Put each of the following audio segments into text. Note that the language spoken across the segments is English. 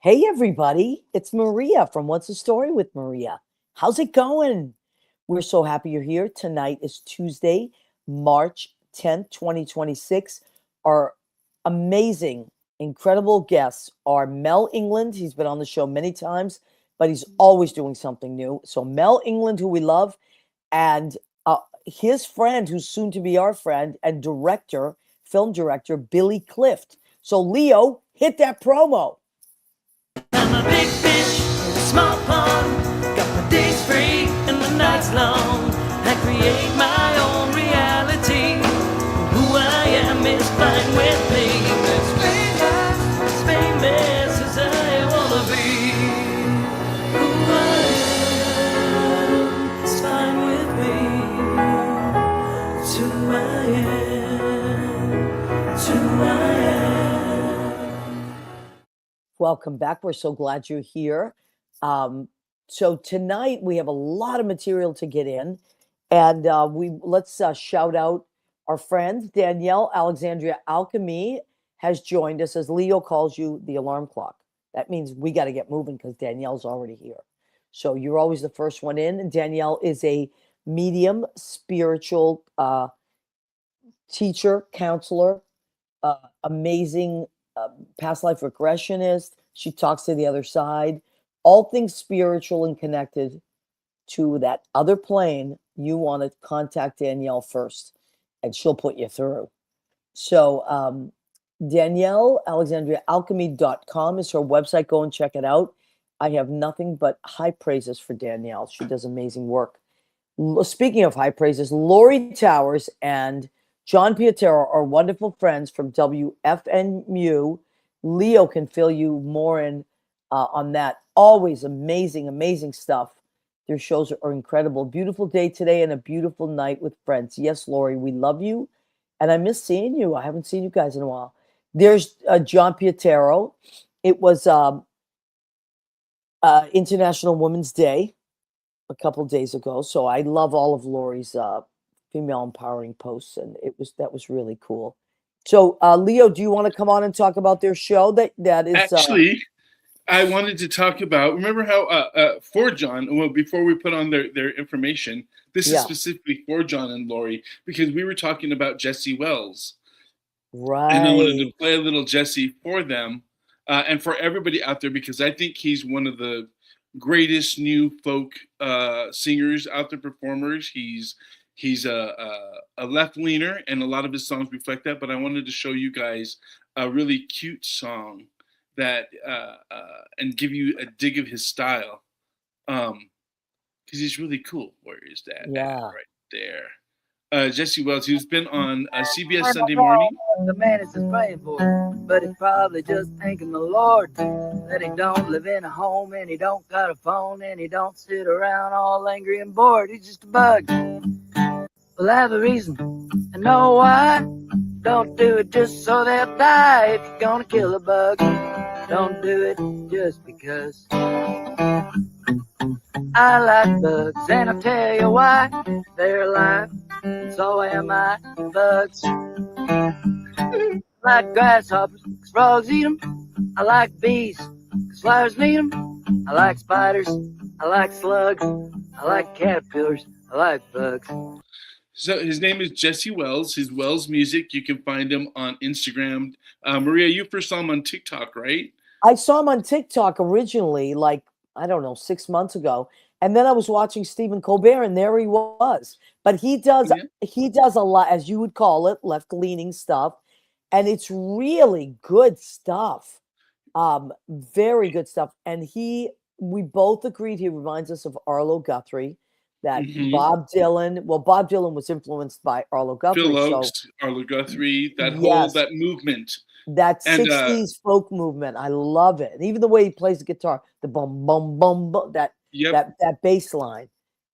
Hey, everybody. It's Maria from What's the Story with Maria. How's it going? We're so happy you're here. Tonight is Tuesday, March 10th, 2026. Our amazing, incredible guests are Mel England. He's been on the show many times, but he's always doing something new. So, Mel England, who we love, and his friend, who's soon to be our friend, and director, film director, Billy Clift. So, Leo, hit that promo. I'm a big fish in a small pond. Got my days free and the nights long. I create my own reality. Who I am is fine with me. As famous as I wanna be. Who I am is fine with me. It's who I am. It's who I am. Welcome back. We're so glad you're here. So tonight we have a lot of material to get in, and let's shout out our friend Danielle Alexandria Alchemy has joined us. As Leo calls you, the alarm clock. That means we got to get moving because Danielle's already here. So you're always the first one in. And Danielle is a medium, spiritual teacher, counselor, amazing past life regressionist. She talks to the other side, all things spiritual and connected to that other plane. You want to contact Danielle first, and she'll put you through. So, Danielle Alexandria Alchemy.com is her website. Go and check it out. I have nothing but high praises for Danielle. She does amazing work. Speaking of high praises, Lori Towers and John Pietero are wonderful friends from WFNU. Leo can fill you more in on that. Always amazing, amazing stuff. Their shows are incredible. Beautiful day today and a beautiful night with friends. Yes, Lori, we love you. And I miss seeing you. I haven't seen you guys in a while. There's John Pietero. It was International Women's Day a couple days ago. So I love all of Lori's female empowering posts, and that was really cool. So, Leo, do you want to come on and talk about their show? That is Actually, I wanted to talk about. Remember how for John? Well, before we put on their information, this is specifically for John and Lori because we were talking about Jesse Wells, right, and I wanted to play a little Jesse for them and for everybody out there because I think he's one of the greatest new folk singers out there, performers. He's a left leaner, and a lot of his songs reflect that. But I wanted to show you guys a really cute song that and give you a dig of his style, because he's really cool. Where is that? Yeah, right there. Jesse Wells, who's been on CBS Sunday Morning. The man is just praying for it, but he's probably just thanking the Lord that he don't live in a home and he don't got a phone and he don't sit around all angry and bored. He's just a bug. Well, I have a reason and know why. Don't do it just so they'll die. If you're gonna kill a bug, don't do it just because. I like bugs, and I'll tell you why. They're alive, and so am I. Bugs. I like grasshoppers, 'cause frogs eat them. I like bees, 'cause flowers need them. I like spiders, I like slugs. I like caterpillars, I like bugs. So his name is Jesse Wells. His Wells Music. You can find him on Instagram. Maria, you first saw him on TikTok, right? I saw him on TikTok originally, like, I don't know, 6 months ago. And then I was watching Stephen Colbert, and there he was. But he does a lot, as you would call it, left-leaning stuff. And it's really good stuff. Very good stuff. And we both agreed he reminds us of Arlo Guthrie. That Bob Dylan was influenced by Arlo Guthrie. Phil Oakes, Arlo Guthrie, that movement. That 60s folk movement. I love it. And even the way he plays the guitar, the bum, bum, bum, bum, that bass line.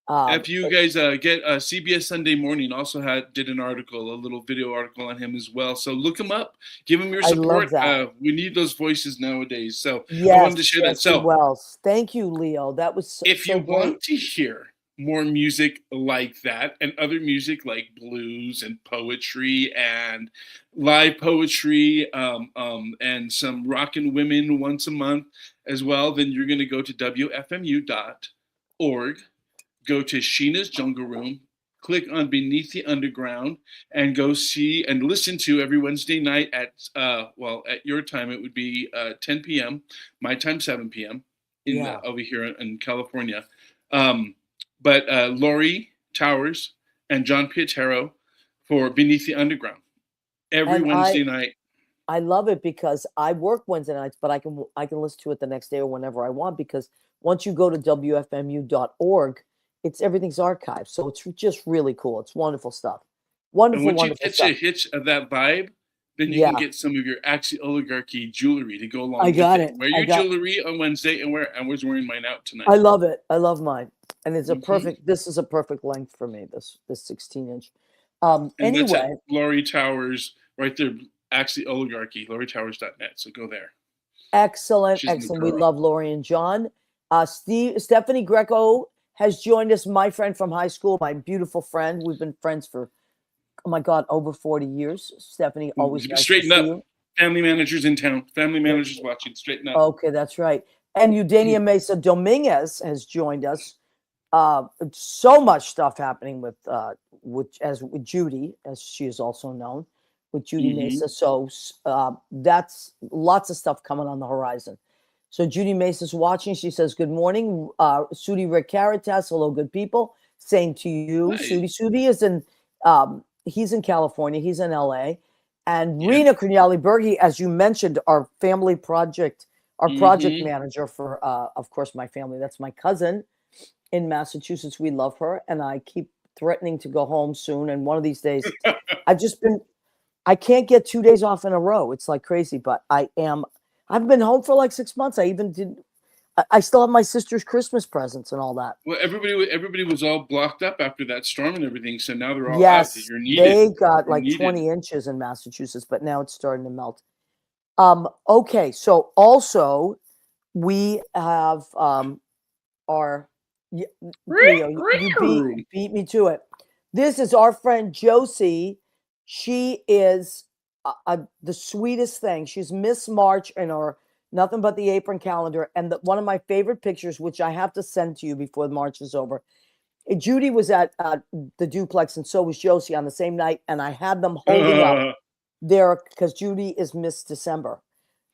If you guys get CBS Sunday Morning also did an article, a little video article on him as well. So look him up, give him your support. We need those voices nowadays. So I wanted to share that. So Wells. Thank you, Leo. That was if you want to hear more music like that, and other music like blues and poetry and live poetry, and some rockin' women once a month as well, then you're going to go to wfmu.org, go to Sheena's Jungle Room, click on Beneath the Underground, and go see and listen to every Wednesday night at, at your time, it would be 10 p.m., my time, 7 p.m. Yeah. Over here in California. But Lori Towers and John Pietero for Beneath the Underground every And Wednesday night. I love it because I work Wednesday nights, but I can listen to it the next day or whenever I want, because once you go to wfmu.org, everything's archived. So it's just really cool. It's wonderful stuff. And Wonderful, once you wonderful get stuff. a hitch of that vibe, then you can get some of your Axie Oligarchy jewelry to go along I got with it. Wear your jewelry on Wednesday, and I was wearing mine out tonight. I love it. I love mine. And it's Mhm. this is a perfect length for me, this 16-inch. And that's at Anyway, Lori Towers, right there, Axie Oligarchy, LoriTowers.net. So go there. excellent, She's my excellent. We girl. love Lori and John. Stephanie Greco has joined us, my friend from high school, my beautiful friend. We've been friends for, oh my God, over 40 years. Stephanie, always nice to Straighten see up. you. Family managers in town. Family managers watching. Straighten up. Okay, that's right. And Eudania Mesa Dominguez has joined us. So much stuff happening with Judy, as she is also known, with Judy Mesa. So that's lots of stuff coming on the horizon. So Judy Mesa's watching. She says, "Good morning, Sudi Rick Caritas. Hello, good people. Same to you, Hi. Sudi is in. He's in California. He's in LA. And Rena Corneli Berge, as you mentioned, our family project, our project manager for, of course, my family. That's my cousin in Massachusetts. We love her, and I keep threatening to go home soon. And one of these days, I can't get 2 days off in a row. It's like crazy, but I've been home for like 6 months. I still have my sister's Christmas presents and all that. Well, everybody was all blocked up after that storm and everything, so now they're all out. Yes, You're needed. they got You're like needed. 20 inches in Massachusetts, but now it's starting to melt. Okay, so also we have our Leo, you beat me to it. This is our friend Josie. She is the sweetest thing. She's Miss March in our Nothing But the Apron calendar. And one of my favorite pictures, which I have to send to you before the March is over. Judy was at the duplex, and so was Josie on the same night. And I had them holding up there because Judy is Miss December.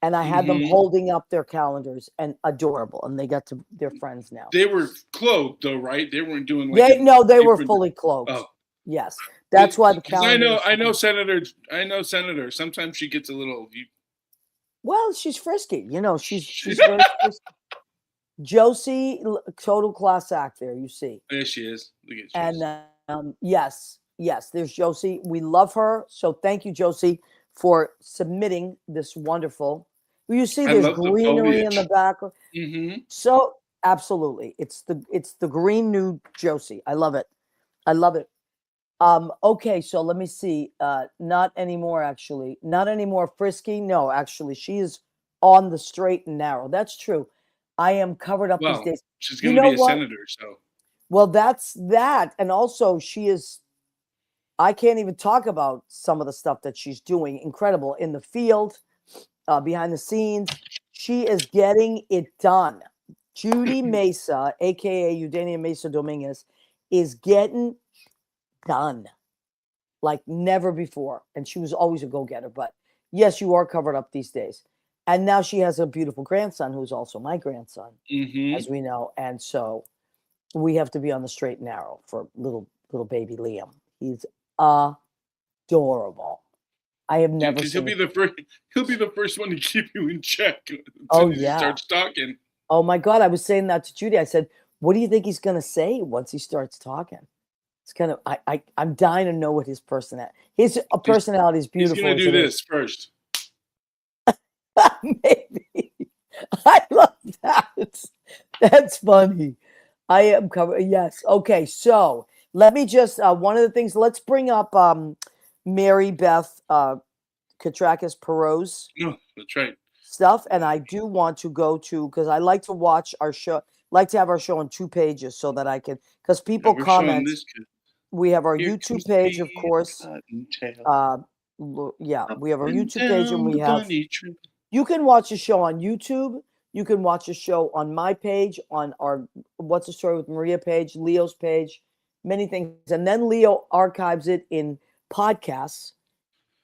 And I had them holding up their calendars, and adorable. And they got to their friends now. They were cloaked, though, right? They weren't doing like. They were fully cloaked. Oh. Yes, that's why the calendar. I know, Senator. Sometimes she gets a little. Well, she's frisky. She's very frisky. Josie, total class act there. You see. There she is. Look at Josie. And yes, there's Josie. We love her. So thank you, Josie, for submitting this wonderful. You see, there's greenery in the background. So absolutely, it's the green new Josie. I love it. Okay, so let me see. Not anymore, actually. Not anymore frisky. No, actually, she is on the straight and narrow. That's true. I am covered up these days. She's going to be a senator, so. Well, that's that. And also, she is. I can't even talk about some of the stuff that she's doing. Incredible in the field, behind the scenes. She is getting it done. Judy Mesa, aka Eudania Mesa Dominguez, is getting done like never before. And she was always a go-getter. But yes, you are covered up these days. And now she has a beautiful grandson who's also my grandson, as we know. And so we have to be on the straight and narrow for little baby Liam. He's adorable. I have never seen. He'll be the first one to keep you in check. Oh yeah. He starts talking. Oh my God! I was saying that to Judy. I said, "What do you think he's going to say once he starts talking?" It's kind of. I'm dying to know what his personality. His personality is beautiful. He's going to do this first. Maybe. I love that. That's funny. I am covered. Yes. Okay. So let me just. One of the things. Let's bring up Mary Beth Katrakis Perot's. No, that's right. Stuff, and I do want to go to, because I like to watch our show. like to have our show on 2 pages so that I can, because people We're showing comment. this kid. We have our Here YouTube comes page, of Pete course. Cottontail. Yeah, Up we have our and YouTube page, and down we the have. bunny trail. You can watch the show on YouTube. You can watch the show on my page, on our What's the Story with Maria page, Leo's page, many things. And then Leo archives it in podcasts,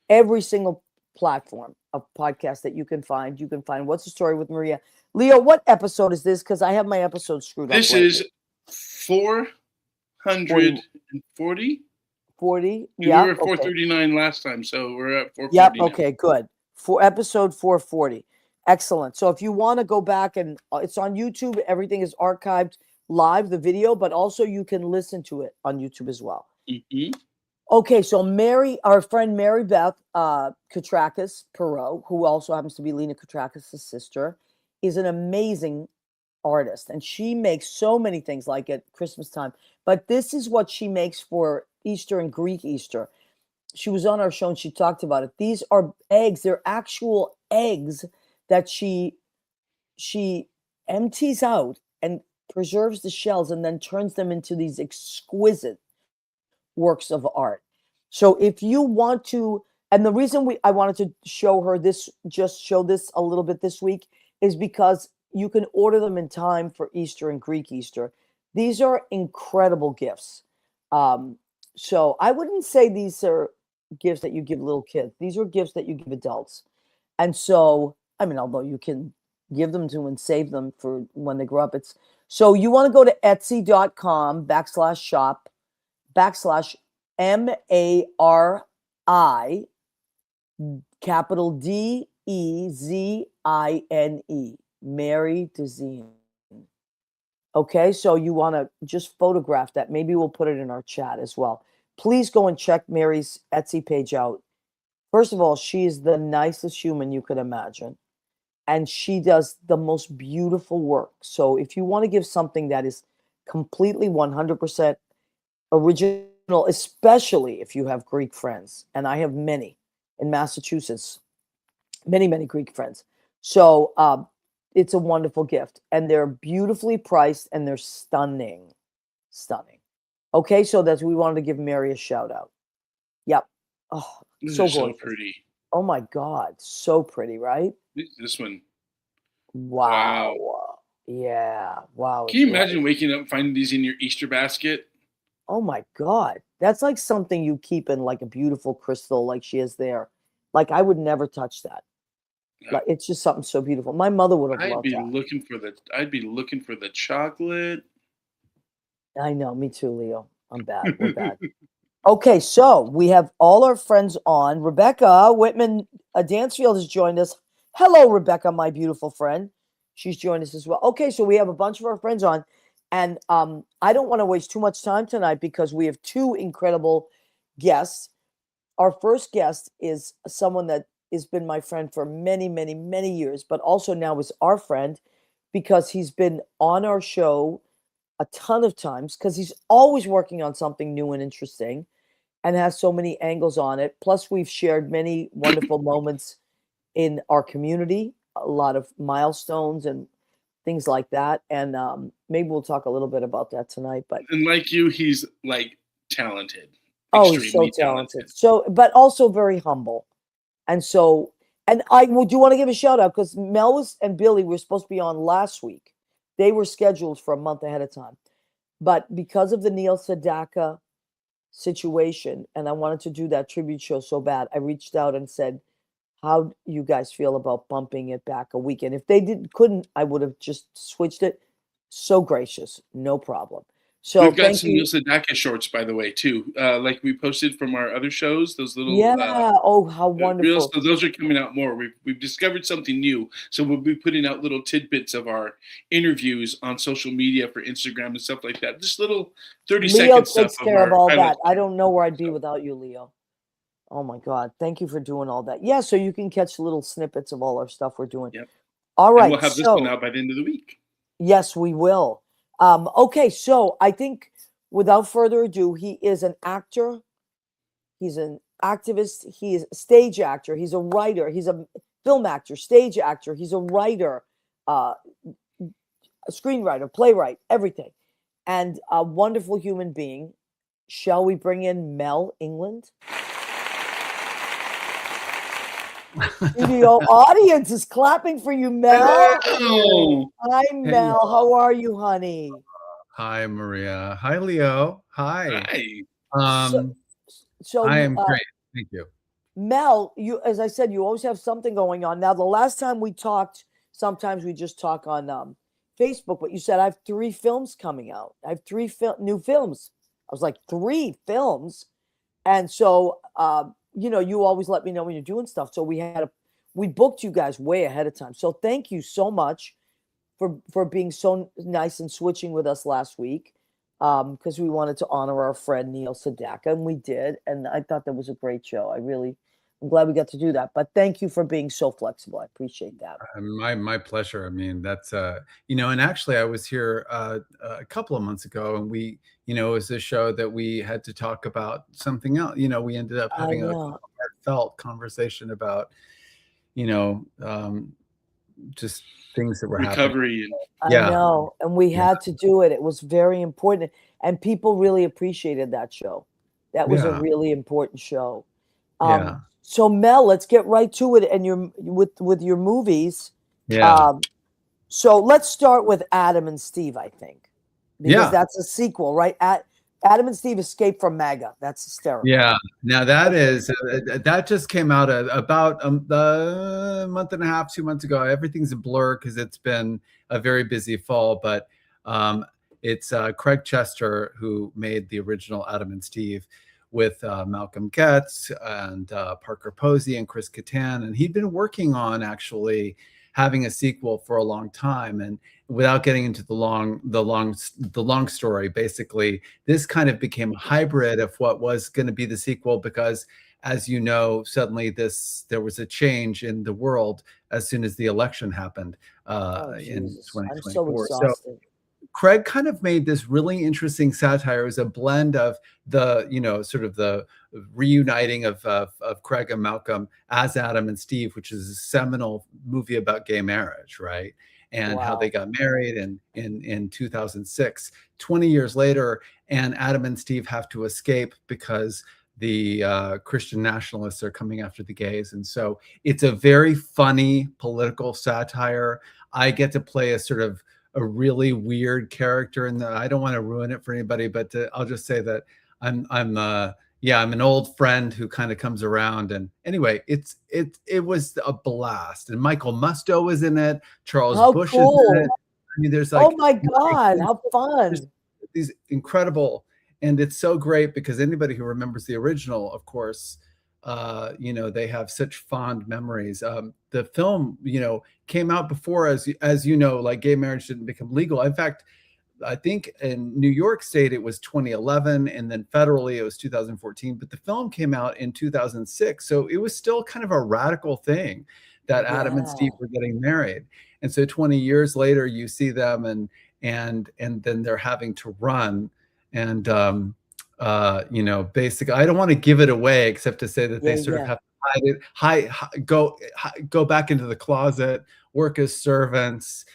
every single platform of podcasts that you can find. You can find What's the Story with Maria. Leo, what episode is this? Because I have my episodes screwed up. This is 440. 40. We Yeah. were at Okay. 439 last time, so we're at 440 Yep. now. Okay. Good. For episode 440. Excellent. So if you want to go back, and it's on YouTube, everything is archived live, the video, but also you can listen to it on YouTube as well. Mm-hmm. Okay, so our friend Mary Beth Katrakis Perot, who also happens to be Lena Katrakis' sister, is an amazing artist, and she makes so many things like at Christmas time. But this is what she makes for Easter and Greek Easter. She was on our show and she talked about it. These are eggs; they're actual eggs that she empties out and preserves the shells and then turns them into these exquisite works of art. So if you want to, and the reason I wanted to show her this, just show this a little bit this week, is because you can order them in time for Easter and Greek Easter. These are incredible gifts. So I wouldn't say these are gifts that you give little kids. These are gifts that you give adults. And so, I mean, although you can give them to and save them for when they grow up, so you want to go to etsy.com/shop /MARI capital DEZINE, Mary Dezine. Okay, so you want to just photograph that. Maybe we'll put it in our chat as well. Please go and check Mary's Etsy page out. First of all, she is the nicest human you could imagine. And she does the most beautiful work. So if you want to give something that is completely 100% original, especially if you have Greek friends, and I have many in Massachusetts, many Greek friends. So it's a wonderful gift, and they're beautifully priced, and they're stunning. Okay, so we wanted to give Mary a shout out. Yep. Oh, These so are so gorgeous. pretty. Oh my God, so pretty, right? This one. Wow. Yeah. Wow. Can you imagine waking up and finding these in your Easter basket? Oh my God. That's like something you keep in like a beautiful crystal like she is there. Like I would never touch that. Yeah. Like it's just something so beautiful. My mother would have loved that. I'd be looking for the chocolate. I know, me too, Leo. I'm bad. We're bad. Okay, so we have all our friends on. Rebecca Whitman Dansfield has joined us. Hello, Rebecca, my beautiful friend. She's joined us as well. Okay, so we have a bunch of our friends on. And I don't want to waste too much time tonight because we have two incredible guests. Our first guest is someone that has been my friend for many years, but also now is our friend because he's been on our show a ton of times because he's always working on something new and interesting and has so many angles on it. Plus, we've shared many wonderful moments in our community, a lot of milestones and things like that. And maybe we'll talk a little bit about that tonight. But and like you, he's like talented. Oh, he's so talented. So, but also very humble. And so, and I do want to give a shout out because Mel and Billy were supposed to be on last week. They were scheduled for a month ahead of time. But because of the Neil Sedaka situation, and I wanted to do that tribute show so bad, I reached out and said, how do you guys feel about bumping it back a week? And if they couldn't, I would have just switched it. So gracious, no problem. So we've got some Neil Sedaka shorts, by the way, too. Like we posted from our other shows, those little oh, how wonderful! Reels, so those are coming out more. We've discovered something new, so we'll be putting out little tidbits of our interviews on social media for Instagram and stuff like that. Just little 30-second stuff. Leo takes care of all that. I don't know where I'd be without you, Leo. Oh my God, thank you for doing all that. Yeah, so you can catch little snippets of all our stuff we're doing. Yep. All right, and we'll have this one out by the end of the week. Yes, we will. Okay, so I think without further ado, he is an actor. He's an activist. He is a stage actor. He's a writer. He's a film actor, stage actor. He's a writer, a screenwriter, playwright, everything, and a wonderful human being. Shall we bring in Mel England? Studio audience is clapping for you, Mel. Oh, Hi, Mel. How are you, honey? Hi, Maria. Hi, Leo. Hi. hi. So I am great. Thank you. Mel, you, as I said, you always have something going on. Now, the last time we talked, sometimes we just talk on Facebook, but you said I have 3 films coming out. I have 3 new films. I was like, 3 films, and so you always let me know when you're doing stuff. So we booked you guys way ahead of time. So thank you so much for being so nice and switching with us last week, because we wanted to honor our friend Neil Sedaka, and we did. And I thought that was a great show. I'm glad we got to do that. But thank you for being so flexible. I appreciate that. My pleasure. I mean, that's and actually, I was here a couple of months ago, and we, it was a show that we had to talk about something else. We ended up having a heartfelt conversation about, just things that were recovery. happening. I know, and we had to do it. It was very important, and people really appreciated that show. That was a really important show. So Mel, let's get right to it. And with your movies. So let's start with Adam and Steve, I think, because that's a sequel, right? Adam and Steve Escape from MAGA. That's hysterical. Yeah. Now that just came out about a month and a half, 2 months ago. Everything's a blur because it's been a very busy fall, but it's Craig Chester who made the original Adam and Steve with Malcolm Getz and Parker Posey and Chris Kattan. And he'd been working on actually having a sequel for a long time. And without getting into the long story, basically, this kind of became a hybrid of what was going to be the sequel, because, as you know, suddenly there was a change in the world as soon as the election happened in 2024. I'm so exhausted. Craig kind of made this really interesting satire. It was a blend of the, sort of the reuniting of Craig and Malcolm as Adam and Steve, which is a seminal movie about gay marriage, right? And how they got married in 2006, 20 years later, and Adam and Steve have to escape because the Christian nationalists are coming after the gays. And so it's a very funny political satire. I get to play a sort of a really weird character, and I don't want to ruin it for anybody, but I'll just say that I'm an old friend who kind of comes around. And anyway, it was a blast. And Michael Musto was in it. Charles Bush is in it. I mean, there's like, oh my God, how fun! These incredible, and it's so great because anybody who remembers the original, of course, they have such fond memories. The film, came out before, as you know, like gay marriage didn't become legal. In fact, I think in New York State, it was 2011, and then federally, it was 2014. But the film came out in 2006. So it was still kind of a radical thing that Adam and Steve were getting married. And so 20 years later, you see them and then they're having to run. And, basically, I don't want to give it away except to say that they sort of have to go back into the closet, work as servants,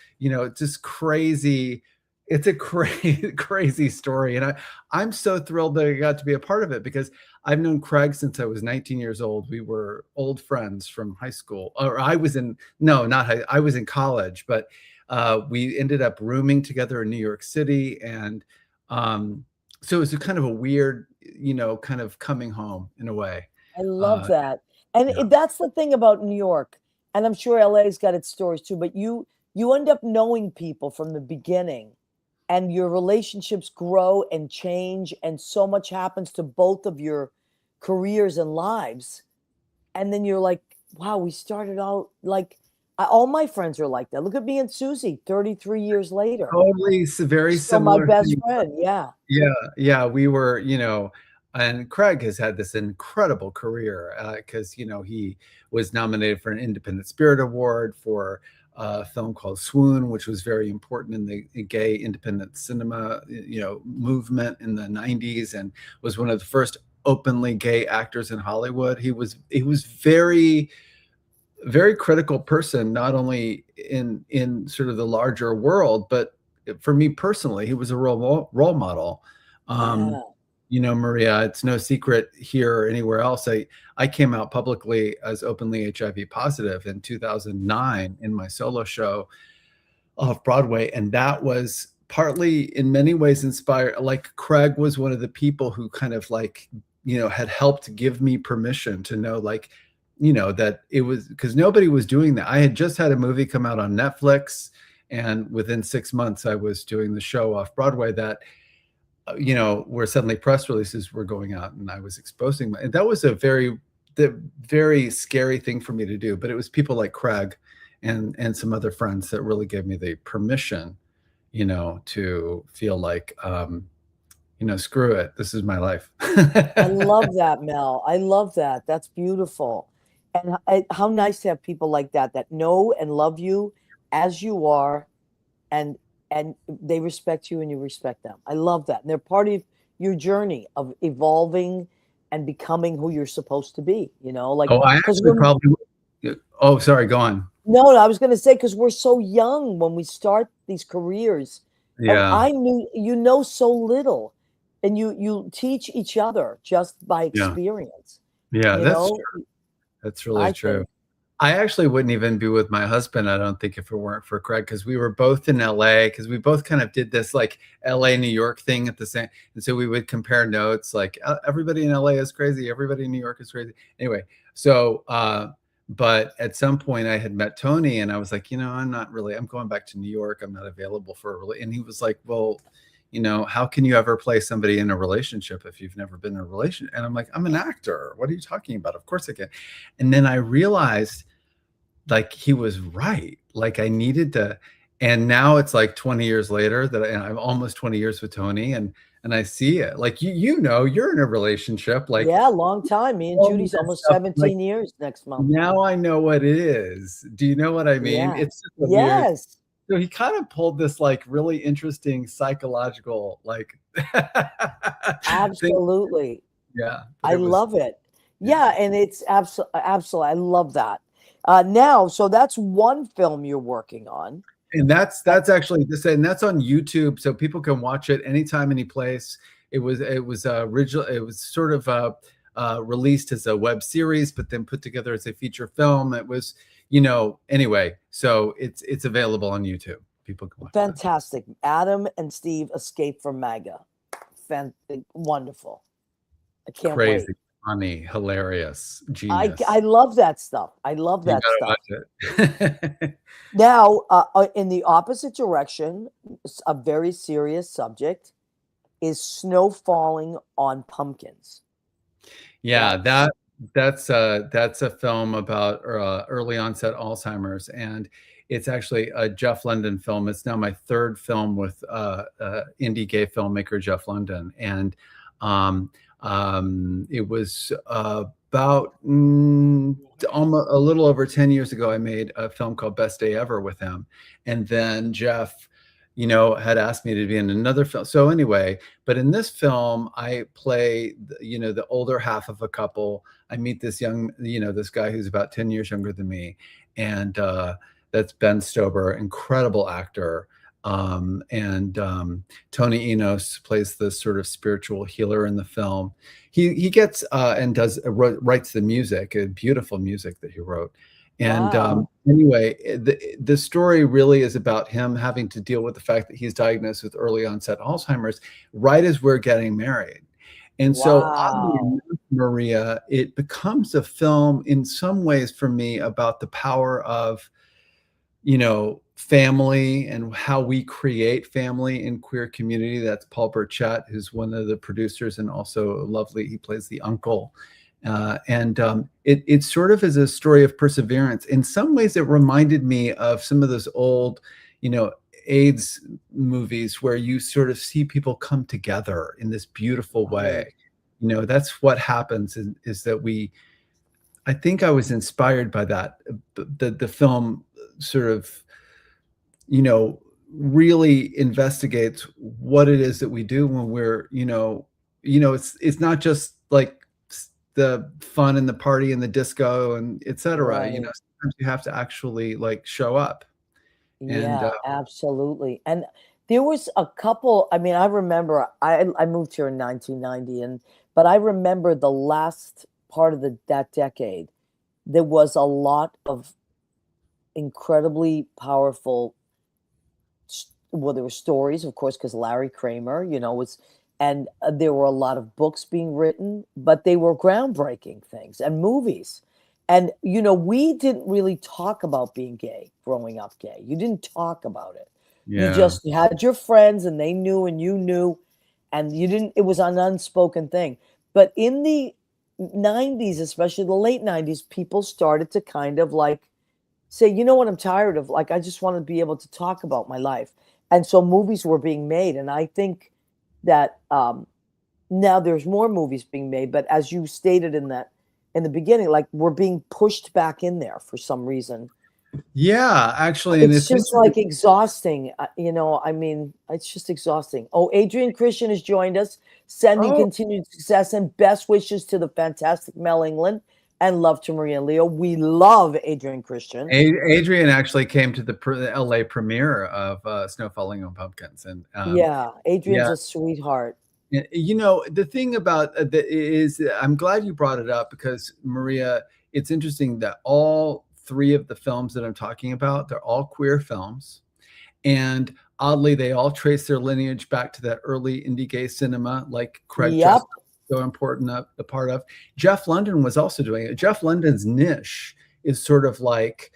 just crazy. It's a crazy story. And I'm so thrilled that I got to be a part of it, because I've known Craig since I was 19 years old. We were old friends from high school, or I was in college, but we ended up rooming together in New York City. And so it was a kind of a weird, kind of coming home in a way. I love that. And that's the thing about New York. And I'm sure LA's got its stories too, but you end up knowing people from the beginning, and your relationships grow and change, and so much happens to both of your careers and lives. And then you're like, wow, we started out like, all my friends are like that. Look at me and Susie 33 years later. Totally, very similar. My best friend, Yeah, we were, and Craig has had this incredible career because, he was nominated for an Independent Spirit Award for a film called Swoon, which was very important in the gay independent cinema, movement in the 90s, and was one of the first openly gay actors in Hollywood. He was very, very critical person, not only in sort of the larger world, but for me personally, he was a role model. Yeah. You know, Maria, it's no secret here or anywhere else. I came out publicly as openly HIV positive in 2009 in my solo show off Broadway, and that was partly in many ways inspired. Like Craig was one of the people who kind of like, you know, had helped give me permission to know, like, you know, that it was because nobody was doing that. I had just had a movie come out on Netflix, and within 6 months I was doing the show off Broadway that you know, where suddenly press releases were going out and I was exposing and that was a very scary thing for me to do. But it was people like Craig and some other friends that really gave me the permission, you know, to feel like, you know, screw it, this is my life. I love that, Mel. I love that. That's beautiful. And how nice to have people like that that know and love you as you are, and they respect you and you respect them. I love that. And they're part of your journey of evolving and becoming who you're supposed to be, you know, like, Oh, I because actually probably. Oh, sorry. Go on. no, I was going to say, because we're so young when we start these careers. And Yeah. I knew, you know, so little, and you teach each other just by Yeah. experience. Yeah. You That's know, true. That's really I true. think. I actually wouldn't even be with my husband, I don't think, if it weren't for Craig, because we were both in LA, because we both kind of did this like LA, New York thing at the same. And so we would compare notes like everybody in LA is crazy. Everybody in New York is crazy. Anyway, so, but at some point I had met Tony and I was like, you know, I'm going back to New York. I'm not available for a really, and he was like, well, you know, how can you ever play somebody in a relationship if you've never been in a relationship? And I'm like, I'm an actor. What are you talking about? Of course I can. And then I realized like he was right. Like I needed to, and now it's like 20 years later that I'm almost 20 years with Tony and I see it. Like you know, you're in a relationship. Like Yeah, long time. Me and all Judy's this almost stuff, like 17 years next month. now I know what it is. Do you know what I mean? Yeah. It's just a weird. Yes. So he kind of pulled this like really interesting psychological like thing. Absolutely. Yeah. I love it. Yeah. Yeah, and it's absolutely. I love that. Now, so that's one film you're working on. And that's actually this, and that's on YouTube, so people can watch it anytime, any place. It was original. It was sort of released as a web series, but then put together as a feature film. It was, you know, anyway. So it's available on YouTube. People can watch it. Fantastic. Adam and Steve Escape from MAGA. Wonderful. I can't Crazy, wait. funny, hilarious, genius. I love that stuff. I love You that gotta stuff. watch it. Now, in the opposite direction, a very serious subject is snow falling on pumpkins. Yeah, that's a film about early onset Alzheimer's, and it's actually a Jeff London film. It's now my third film with indie gay filmmaker Jeff London, and it was about almost a little over 10 years ago. I made a film called Best Day Ever with him, and then Jeff, you know, had asked me to be in another film. So anyway, but in this film, I play, you know, the older half of a couple. I meet this young, you know, this guy who's about 10 years younger than me. And that's Ben Stober, incredible actor. Tony Enos plays the sort of spiritual healer in the film. He gets and writes the music, beautiful music that he wrote. And Wow. anyway, the story really is about him having to deal with the fact that he's diagnosed with early onset Alzheimer's right as we're getting married. And so, oddly Wow. enough, Maria, it becomes a film in some ways for me about the power of, you know, family and how we create family in queer community. That's Paul Burchett, who's one of the producers and also lovely. He plays the uncle. It sort of is a story of perseverance. In some ways, it reminded me of some of those old, you know, AIDS movies where you sort of see people come together in this beautiful way. You know, that's what happens is that I think I was inspired by that. The film sort of, you know, really investigates what it is that we do when we're, you know, it's not just like the fun and the party and the disco and etc. Right. You know, sometimes you have to actually like show up. Yeah, And absolutely. And There was a couple. I mean, I remember I moved here in 1990, but I remember the last part of that decade. There was a lot of incredibly powerful. Well, there were stories, of course, because Larry Kramer, was, and there were a lot of books being written, but they were groundbreaking things and movies. And we didn't really talk about being gay growing up. Gay, you didn't talk about it. You Yeah. just had your friends and they knew and you knew, and you didn't, it was an unspoken thing. But in the 90s, especially the late 90s, people started to kind of like say, you know what, I'm tired of, like, I just want to be able to talk about my life. And so movies were being made. And I think that now there's more movies being made, but as you stated in the beginning, like we're being pushed back in there for some reason. Yeah, actually, and It's it's just like exhausting. I mean, it's just exhausting. Oh, Adrian Christian has joined us, sending oh, continued success and best wishes to the fantastic Mel England and love to Maria and Leo. We love Adrian Christian. Adrian actually came to the LA premiere of Snow Falling on Pumpkins, and Yeah, Adrian's yeah, a sweetheart. the thing about is I'm glad you brought it up because Maria, it's interesting that all three of the films that I'm talking about, they're all queer films, and oddly, they all trace their lineage back to that early indie gay cinema, like Craig Yep. Trust, so important a part of. Jeff London was also doing it. Jeff London's niche is sort of like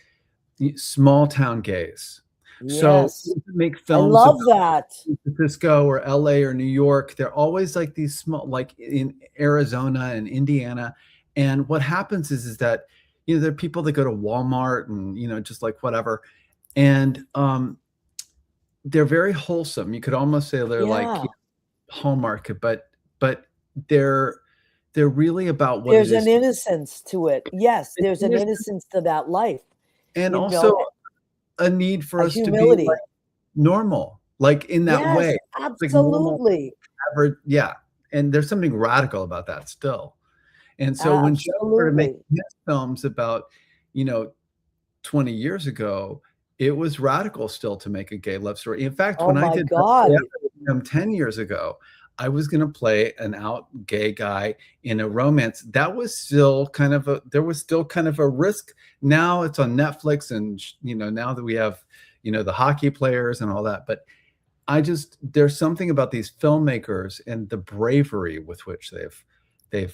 small town gays. So Yes. make I films love about that. San Francisco or LA or New York. They're always like these small, like in Arizona and Indiana. And what happens is that, there are people that go to Walmart and, just like whatever. And they're very wholesome. You could almost say they're like Yeah. Hallmark, but they're really about what it There's is. an innocence to it. Yes, It's there's an innocent, innocence to that life. and You know, also a need for a us to be like humility. normal, like in that Yes, way. Like normal, absolutely. yeah. And there's something radical about that still. And so when Jeff started making Absolutely. his films about, you know, 20 years ago, it was radical still to make a gay love story. In fact, Oh when I my did God. him 10 years ago, I was going to play an out gay guy in a romance. That was still there was still kind of a risk. Now it's on Netflix, and now that we have, the hockey players and all that, but there's something about these filmmakers and the bravery with which they've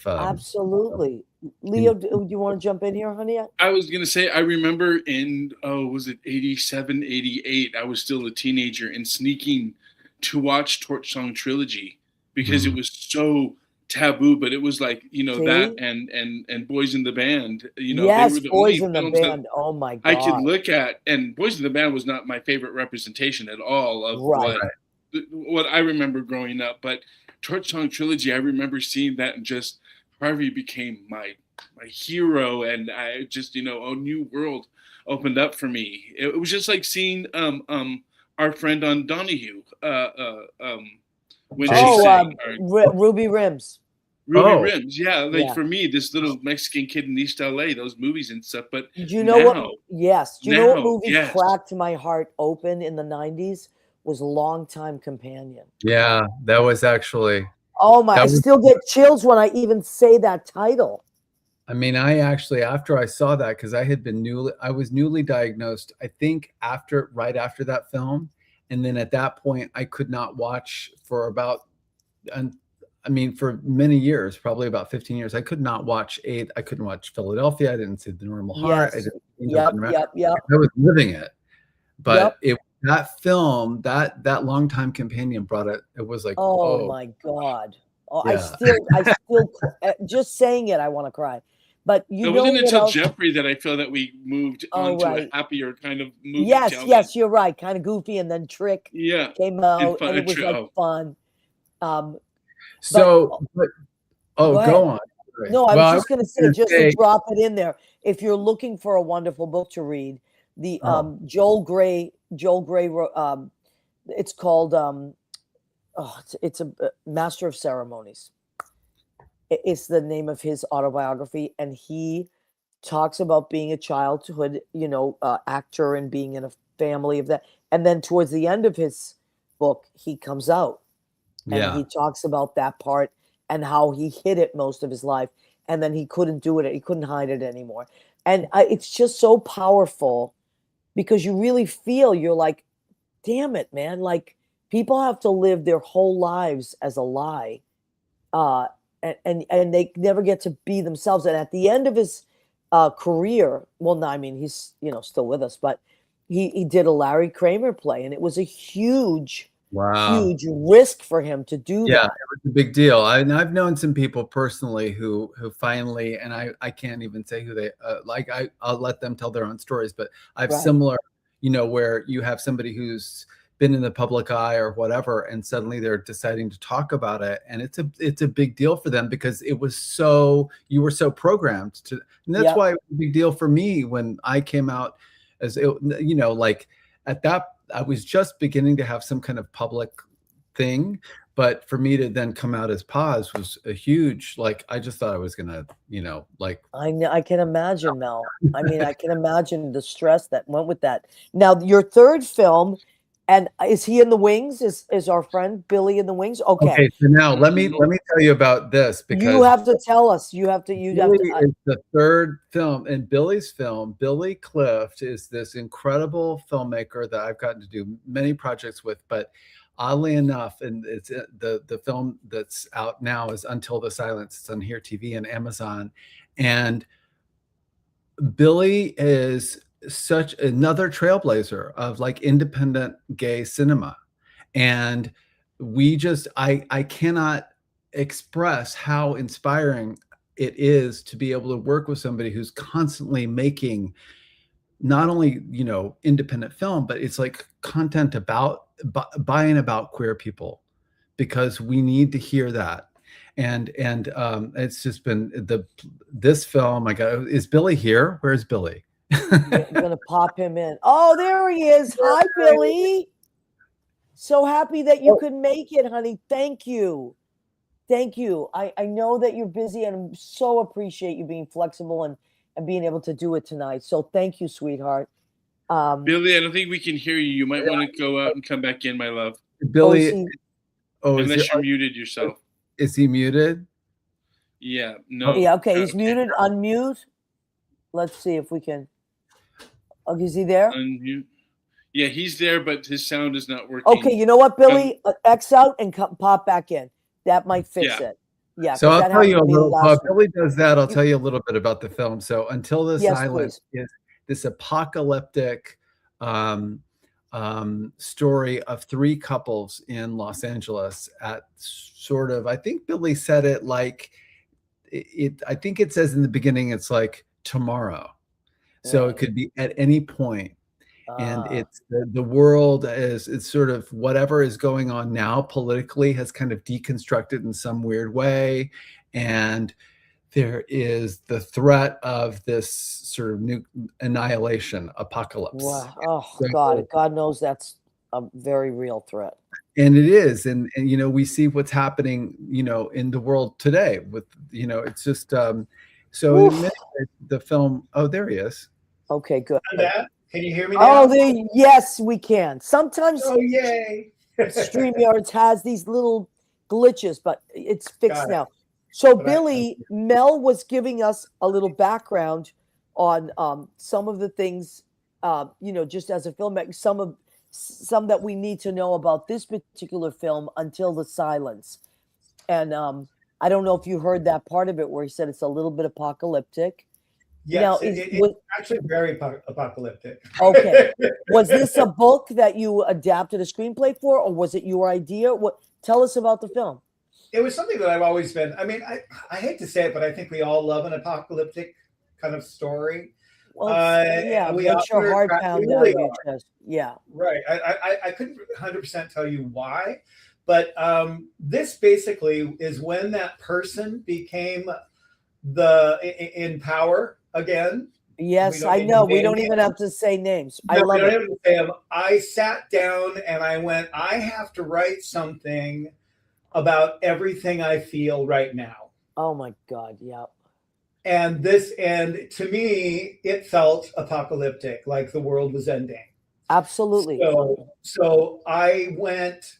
Absolutely. Leo, do you want to jump in here, honey? I was going to say, I remember in, was it 87, 88? I was still a teenager and sneaking to watch Torch Song Trilogy because it was so taboo, but it was like, that See? and Boys in the Band, they Yes, were the Boys only in the films that Band. Oh my I could God. look at, and Boys in the Band was not my favorite representation at all of Right. what I remember growing up. But Torch Song Trilogy, I remember seeing that and just Harvey became my hero, and I just a new world opened up for me. It was just like seeing our friend on Donahue when she Oh, sang Ruby Rims. Ruby Oh. Rims. Yeah, like Yeah. for me, this little Mexican kid in East LA, those movies and stuff. But Do you know what? now, Yes. Do you know what movie yes. cracked my heart open in the 90s? Was Longtime Companion. Yeah, that was actually. Oh my, That I was- still get chills when I even say that title. I mean, I actually, after I saw that, because I was newly diagnosed, I think right after that film. And then at that point, I could not watch for for many years, probably about 15 years. I could not watch I couldn't watch Philadelphia. I didn't see The Normal Heart. Yes. Yep. Yep. I was living it. But Yep. that film, that Longtime Companion brought it. It was like, Oh my God. Oh, Yeah. I still, just saying it, I want to cry. But It wasn't until Jeffrey that I feel that we moved on to a happier kind of movie. Yes, you're right. Kind of goofy, and then Trick Yeah. came out, fun, and it was like fun. So, go on. No, I was just going to say, just to say- drop it in there. If you're looking for a wonderful book to read, the Joel Gray, it's called it's a Master of Ceremonies. It's the name of his autobiography, and he talks about being a childhood, actor and being in a family of that. And then towards the end of his book, he comes out and Yeah. he talks about that part and how he hid it most of his life, and then he couldn't do it. He couldn't hide it anymore. And it's just so powerful because you really feel, you're like, damn it, man. Like, people have to live their whole lives as a lie. And they never get to be themselves. And at the end of his career, well, no, I mean, he's, still with us, but he did a Larry Kramer play, and it was a huge, Wow. huge risk for him to do Yeah, that. it was a big deal. I've known some people personally who finally, and I can't even say who they like. I'll let them tell their own stories, but I've Right. similar, where you have somebody who's been in the public eye or whatever, and suddenly they're deciding to talk about it, and it's a big deal for them because you were so programmed to, and that's Yep. why it was a big deal for me when I came out as like at that, I was just beginning to have some kind of public thing. But for me to then come out as Paz was a huge, like, I just thought I was gonna, like. I know, I can imagine, Mel. I mean, I can imagine the stress that went with that. Now, your third film, and is he in the wings? Is our friend Billy in the wings? Okay. Okay, so now let me tell you about this, because You have to tell us. You have Billy to. is the third film in Billy's film. Billy Clift is this incredible filmmaker that I've gotten to do many projects with, but oddly enough, and it's the film that's out now is Until the Silence. It's on Here TV and Amazon, and Billy is such another trailblazer of like independent gay cinema, and I cannot express how inspiring it is to be able to work with somebody who's constantly making not only independent film, but it's like content about by and about queer people, because we need to hear that. And it's just been this film. I got, is Billy here? Where's Billy? I'm gonna pop him in. Oh, there he is. Hi, Billy. So happy that you could make it, honey. Thank you. Thank you. I know that you're busy, and so appreciate you being flexible and being able to do it tonight. So thank you, sweetheart. Billy, I don't think we can hear you. You might want to go out and come back in, my love. Billy, Unless you're muted yourself. Is he muted? Yeah, no. Yeah, okay, he's muted. Unmute. Let's see if we can. Oh, is he there? Unmute. Yeah, he's there, but his sound is not working. Okay, you know what, Billy? X out and pop back in. That might fix it. Yeah. So I'll tell you a little. While Billy does that, I'll tell you a little bit about the film. So Until the Silence is this apocalyptic story of three couples in Los Angeles at sort of, I think Billy said it like I think it says in the beginning, it's like tomorrow. So it could be at any point. And it's the world it's sort of whatever is going on now politically has kind of deconstructed in some weird way. And there is the threat of this sort of new annihilation, apocalypse. Wow. Oh, God knows that's a very real threat. And it is. And we see what's happening, in the world today with, it's just, so in a minute, the film, oh, there he is. Okay, good. Can you hear me now? Oh, yes, we can. Sometimes yay. StreamYards has these little glitches, but it's fixed now. So, Billy, Mel was giving us a little background on some of the things, just as a filmmaker, some that we need to know about this particular film, Until the Silence. And I don't know if you heard that part of it where he said it's a little bit apocalyptic. Yes, it's actually very apocalyptic. Okay. Was this a book that you adapted a screenplay for, or was it your idea? Tell us about the film. It was something that I've always been, I mean, I hate to say it, but I think we all love an apocalyptic kind of story. Well, yeah, makes your heart pound out of your chest. Yeah. Right. I couldn't 100% tell you why, but this basically is when that person became in power again. Yes, I know. We don't even have to say names. I love it. I sat down and I went, I have to write something about everything I feel right now. Oh my God. Yeah. And to me, it felt apocalyptic, like the world was ending. Absolutely. So I went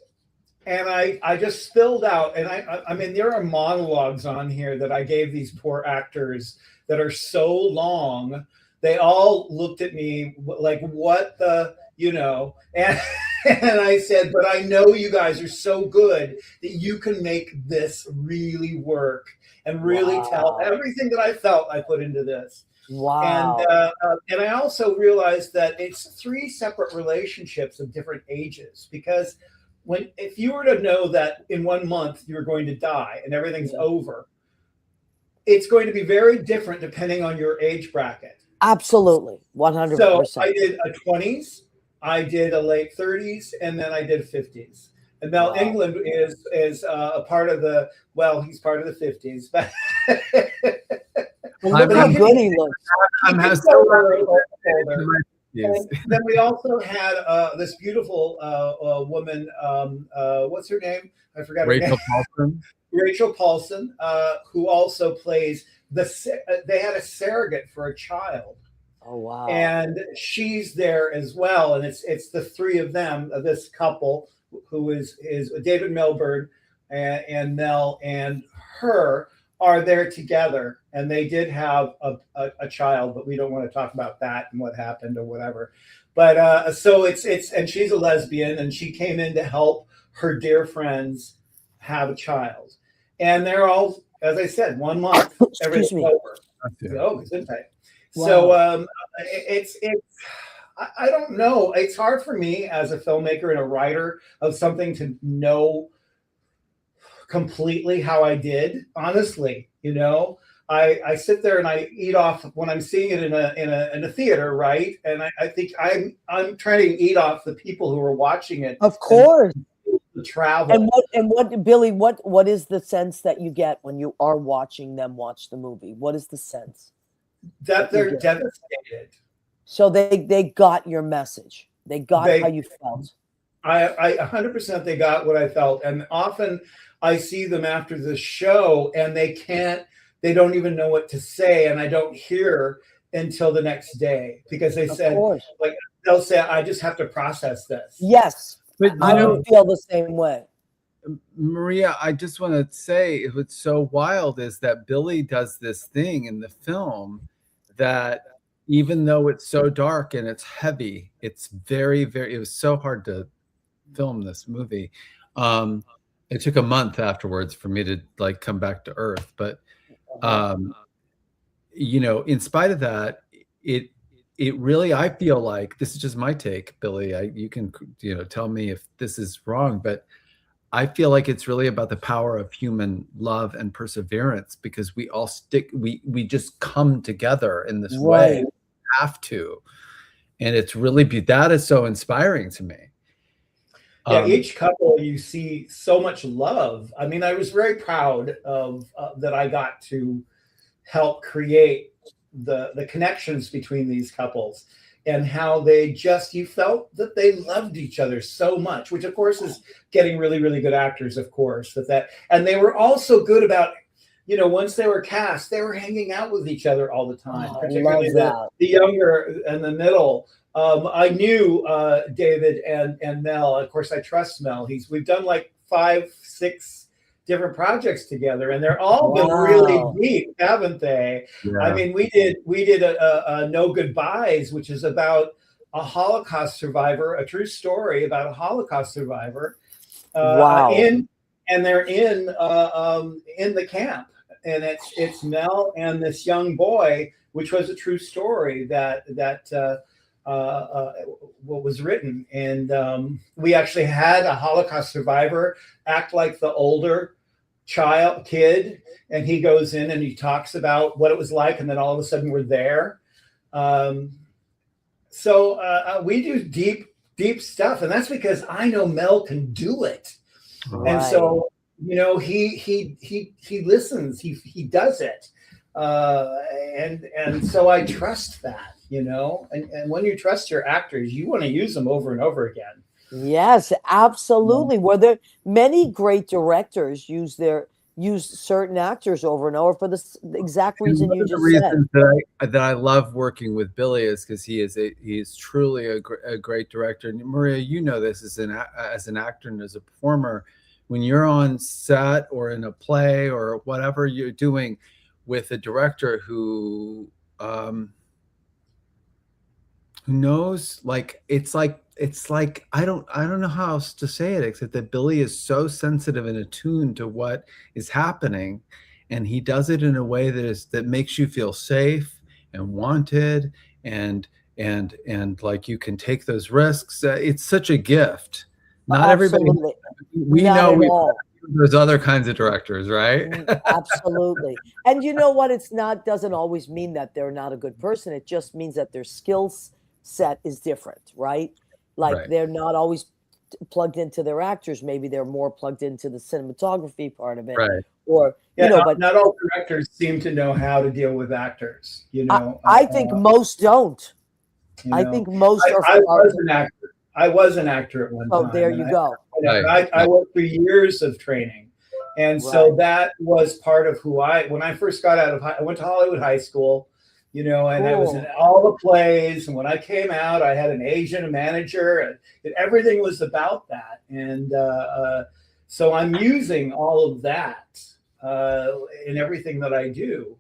and I just filled out, and I mean, there are monologues on here that I gave these poor actors that are so long. They all looked at me like, what the, and and I said, but I know you guys are so good that you can make this really work and really tell Wow. everything that I felt I put into this. Wow. And I also realized that it's 3 separate relationships of different ages, because if you were to know that in 1 month you're going to die and everything's over, it's going to be very different depending on your age bracket. Absolutely. 100%. So I did a 20s, I did a late 30s, and then I did 50s. And Mel England is a part of he's part of the 50s, but look how good he looks. Then we also had this beautiful woman. What's her name? I forgot her name. Paulson. Rachel Paulson, who also plays they had a surrogate for a child. Oh wow! And she's there as well, and it's the 3 of them, this couple, who is David Milburn and Mel and her, are there together, and they did have a child, but we don't want to talk about that and what happened or whatever. But so it's and she's a lesbian, and she came in to help her dear friends have a child, and they're all, as I said, 1 month, everything's over. Oh, gesundheit. Wow. So I don't know. It's hard for me as a filmmaker and a writer of something to know completely how I did. Honestly, I sit there and I eat off when I'm seeing it in a theater, right? And I think I'm trying to eat off the people who are watching it. Of course. The travel. And what Billy, what is the sense that you get when you are watching them watch the movie? What is the sense? That they're devastated. So they got your message. They got how you felt. I 100% they got what I felt. And often I see them after the show and they don't even know what to say. And I don't hear until the next day, because they said, like, they'll say, I just have to process this. Yes. But I would feel the same way. Maria, I just want to say what's so wild is that Billy does this thing in the film that, even though it's so dark and it's heavy, it's very, very, it was so hard to film this movie. It took a month afterwards for me to like come back to earth. But, in spite of that, it really, I feel like, this is just my take, Billy, you can, tell me if this is wrong, but I feel like it's really about the power of human love and perseverance, because we all we just come together in this way. We have to. And it's really, that is so inspiring to me. Yeah, each couple, you see so much love. I mean, I was very proud of that I got to help create the connections between these couples, and how you felt that they loved each other so much, which of course is getting really, really good actors, of course, and they were also good about, once they were cast, they were hanging out with each other all the time, particularly the younger and the middle. I knew David and Mel. Of course, I trust Mel. We've done like 5, 6 different projects together, and they're all been really deep, haven't they? Yeah. I mean, we did a No Goodbyes, which is about a Holocaust survivor, a true story about a Holocaust survivor. And they're in the camp, and it's Mel and this young boy, which was a true story that what was written. And we actually had a Holocaust survivor act like the older kid, and he goes in and he talks about what it was like, and then all of a sudden we're there. So we do deep stuff, and that's because I know Mel can do it. Right. And so he listens, he does it, and so I trust that, and when you trust your actors, you want to use them over and over again. Yes, absolutely. Were there many great directors use their use certain actors over and over for the exact And reason one you of the just said. reasons that I love working with Billy is because he is truly a great director. And Maria, you know this as an actor and as a performer, when you're on set or in a play or whatever you're doing with a director who knows, like it's like I don't know how else to say it except that Billy is so sensitive and attuned to what is happening, and he does it in a way that makes you feel safe and wanted, and like you can take those risks. It's such a gift. Not everybody. Absolutely. We Not know at we all. there's other kinds of directors, right? Absolutely. And you know what? Doesn't always mean that they're not a good person. It just means that their skills set is different, right? Like Right. they're not always plugged into their actors. Maybe they're more plugged into the cinematography part of it. Right. Or, Yeah, you know, not, but not all directors seem to know how to deal with actors. I think most don't. I think most I was an actor. I was an actor at one time. Oh, there you go. I went through years of training. And so that was part of who when I first got out of I went to Hollywood High School, and I was in all the plays. And when I came out, I had an agent, a manager, and everything was about that. And so I'm using all of that in everything that I do,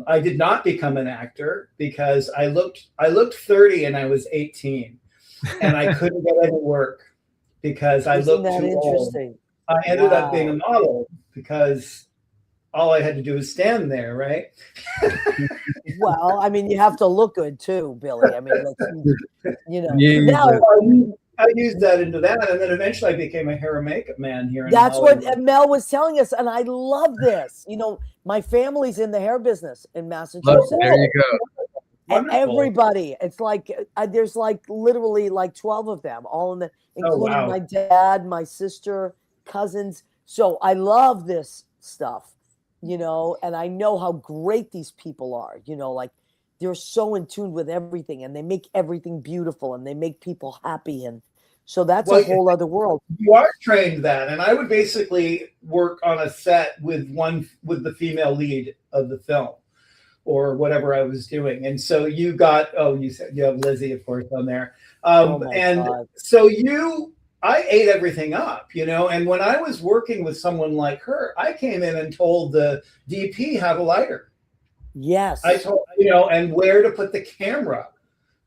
I did not become an actor because I looked 30 and I was 18, and I couldn't get any work because I looked too old. I ended up being a model because all I had to do was stand there, right? Well, I mean, you have to look good too, Billy. I mean, Yeah, I used that into that, and then eventually I became a hair and makeup man here. That's what Mel was telling us, and I love this. My family's in the hair business in Massachusetts. There you go. And everybody, it's like there's like literally like 12 of them, all in including my dad, my sister, cousins. So I love this stuff, and I know how great these people are. Like they're so in tune with everything, and they make everything beautiful, and they make people happy, and so that's a whole other world. You are trained that, and I would basically work on a set with the female lead of the film, or whatever I was doing. And so you said you have Lizzie, of course, on there. God. So I ate everything up, and when I was working with someone like her, I came in and told the DP how to light her. Yes. I told, and where to put the camera.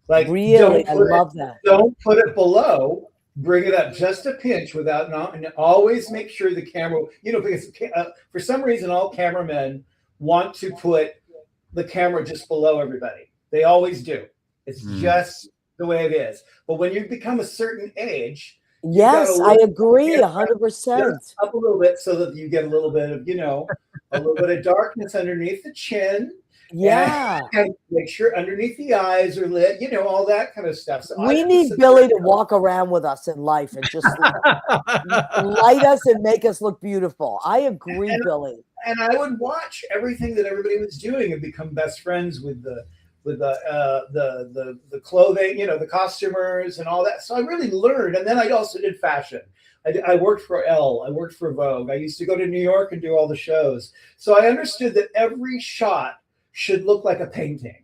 Like, really, I love that. Don't put it below. Bring it up just a pinch and always make sure the camera, because for some reason, all cameramen want to put the camera just below everybody. They always do. It's just the way it is. But when you become a certain age, yes, I agree 100%. Up a little bit so that you get a little bit of, a little bit of darkness underneath the chin. Yeah. And make sure underneath the eyes are lit, all that kind of stuff. So we need Billy to walk around with us in life and just light us and make us look beautiful. I agree, Billy. And I would watch everything that everybody was doing and become best friends with the clothing, the costumers and all that. So I really learned. And then I also did fashion. I worked for Elle. I worked for Vogue. I used to go to New York and do all the shows. So I understood that every shot should look like a painting.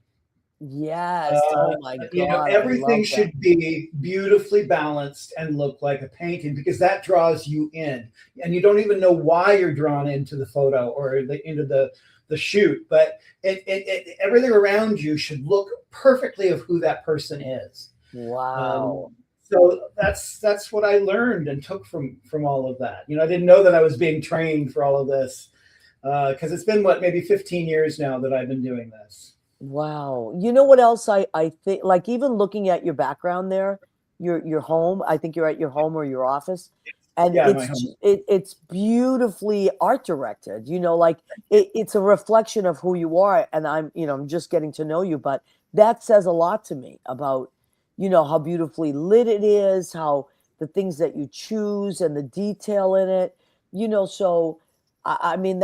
Yes. Oh my God. Everything should be beautifully balanced and look like a painting, because that draws you in, and you don't even know why you're drawn into the photo or into the shoot, but everything around you should look perfectly of who that person is. Wow. So that's what I learned and took from all of that. I didn't know that I was being trained for all of this, because it's been maybe 15 years now that I've been doing this. Wow. You know what else I think, like even looking at your background there, your home, I think you're at your home or your office, and it's beautifully art directed, like it's a reflection of who you are. And I'm just getting to know you, but that says a lot to me about, how beautifully lit it is, how the things that you choose and the detail in it, so I mean,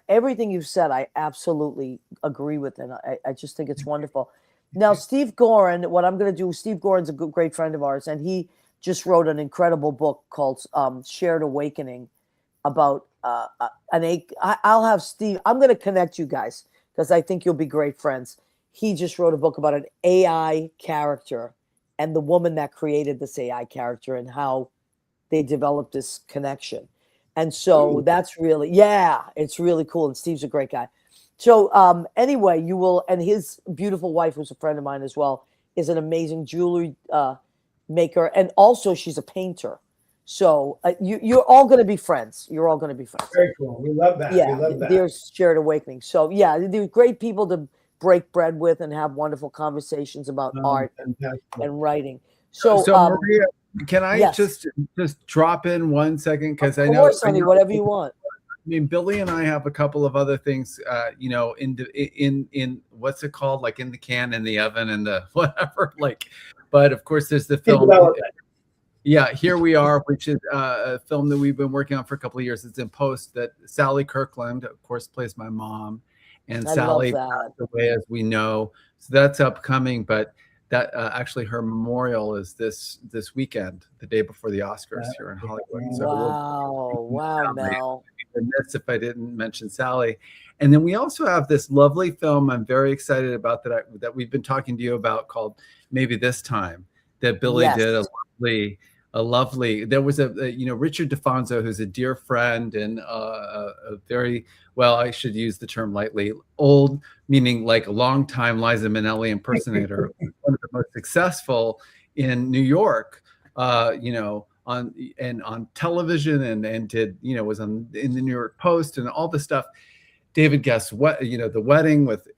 everything you've said, I absolutely agree with, and I just think it's wonderful. Now, Steve Gorin, what I'm going to do, Steve Gorin's a great friend of ours, and he just wrote an incredible book called Shared Awakening about I'll have Steve. I'm going to connect you guys because I think you'll be great friends. He just wrote a book about an AI character and the woman that created this AI character and how they developed this connection. And so that's really, it's really cool. And Steve's a great guy. So anyway, you will, and his beautiful wife, who's a friend of mine as well, is an amazing jewelry maker. And also she's a painter. So you're all going to be friends. You're all going to be friends. Very cool. We love that. Yeah, we love that. there's shared awakening. So yeah, they're great people to break bread with and have wonderful conversations about art and writing. So Maria, can I yes. just drop in 1 second? Because I Of know, course, honey, whatever you want. I mean, Billy and I have a couple of other things, you know, in what's it called, like in the can, in the oven, and the whatever. Like, but of course, there's the film. Yeah, Here We Are, which is a film that we've been working on for a couple of years. It's in post. That Sally Kirkland, of course, plays my mom, and Sally passed away, as we know. So that's upcoming, but that actually her memorial is this weekend, the day before the Oscars here in Hollywood. So wow, Mel. I'd be remiss if I didn't mention Sally. And then we also have this lovely film I'm very excited about that we've been talking to you about, called Maybe This Time, that Billy did a lovely. There was a Richard DeFonso, who's a dear friend and a very, well, I should use the term lightly, old, meaning like a long time Liza Minnelli impersonator, one of the most successful in New York, on television and did, was in the New York Post and all the stuff. David guessed what, the wedding with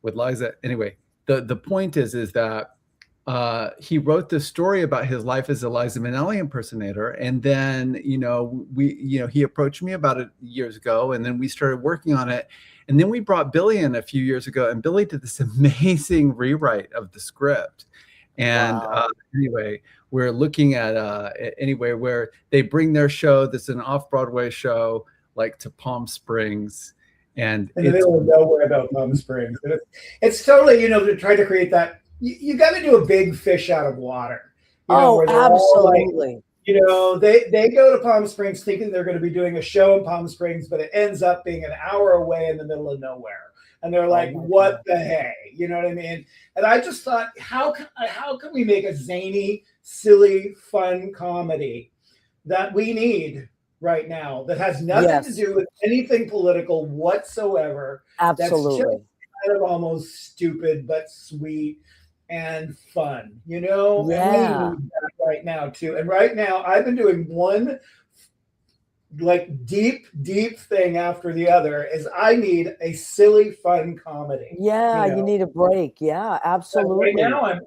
Liza. Anyway, the point is that he wrote this story about his life as a Liza Minnelli impersonator. And then, he approached me about it years ago, and then we started working on it. And then we brought Billy in a few years ago, and Billy did this amazing rewrite of the script. And anyway, we're looking at where they bring their show, that's an off-Broadway show, like to Palm Springs. And in the middle of nowhere about Palm Springs. But it's totally, to try to create that. You got to do a big fish out of water. Absolutely. They go to Palm Springs thinking they're going to be doing a show in Palm Springs, but it ends up being an hour away in the middle of nowhere. And they're like, what the hey? You know what I mean? And I just thought, how can we make a zany, silly, fun comedy that we need right now that has nothing to do with anything political whatsoever? Absolutely. That's just kind of almost stupid, but sweet and fun, And we need that right now too. And right now I've been doing one like deep thing after the other. Is I need a silly, fun comedy. You need a break. Yeah, absolutely. Right now I'm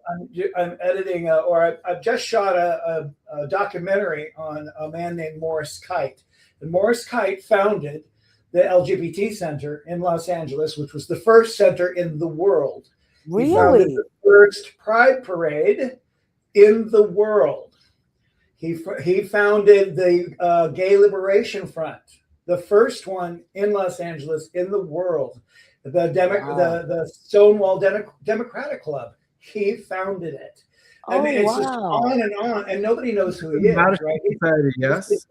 editing, I've just shot a documentary on a man named Morris Kite. And Morris Kite founded the LGBT Center in Los Angeles, which was the first center in the world. Really? He founded the first Pride Parade in the world. He founded the Gay Liberation Front, the first one in Los Angeles in the world. The Stonewall Democratic Club. He founded it. I mean, it's just on, and nobody knows who he is. Right? Society, yes.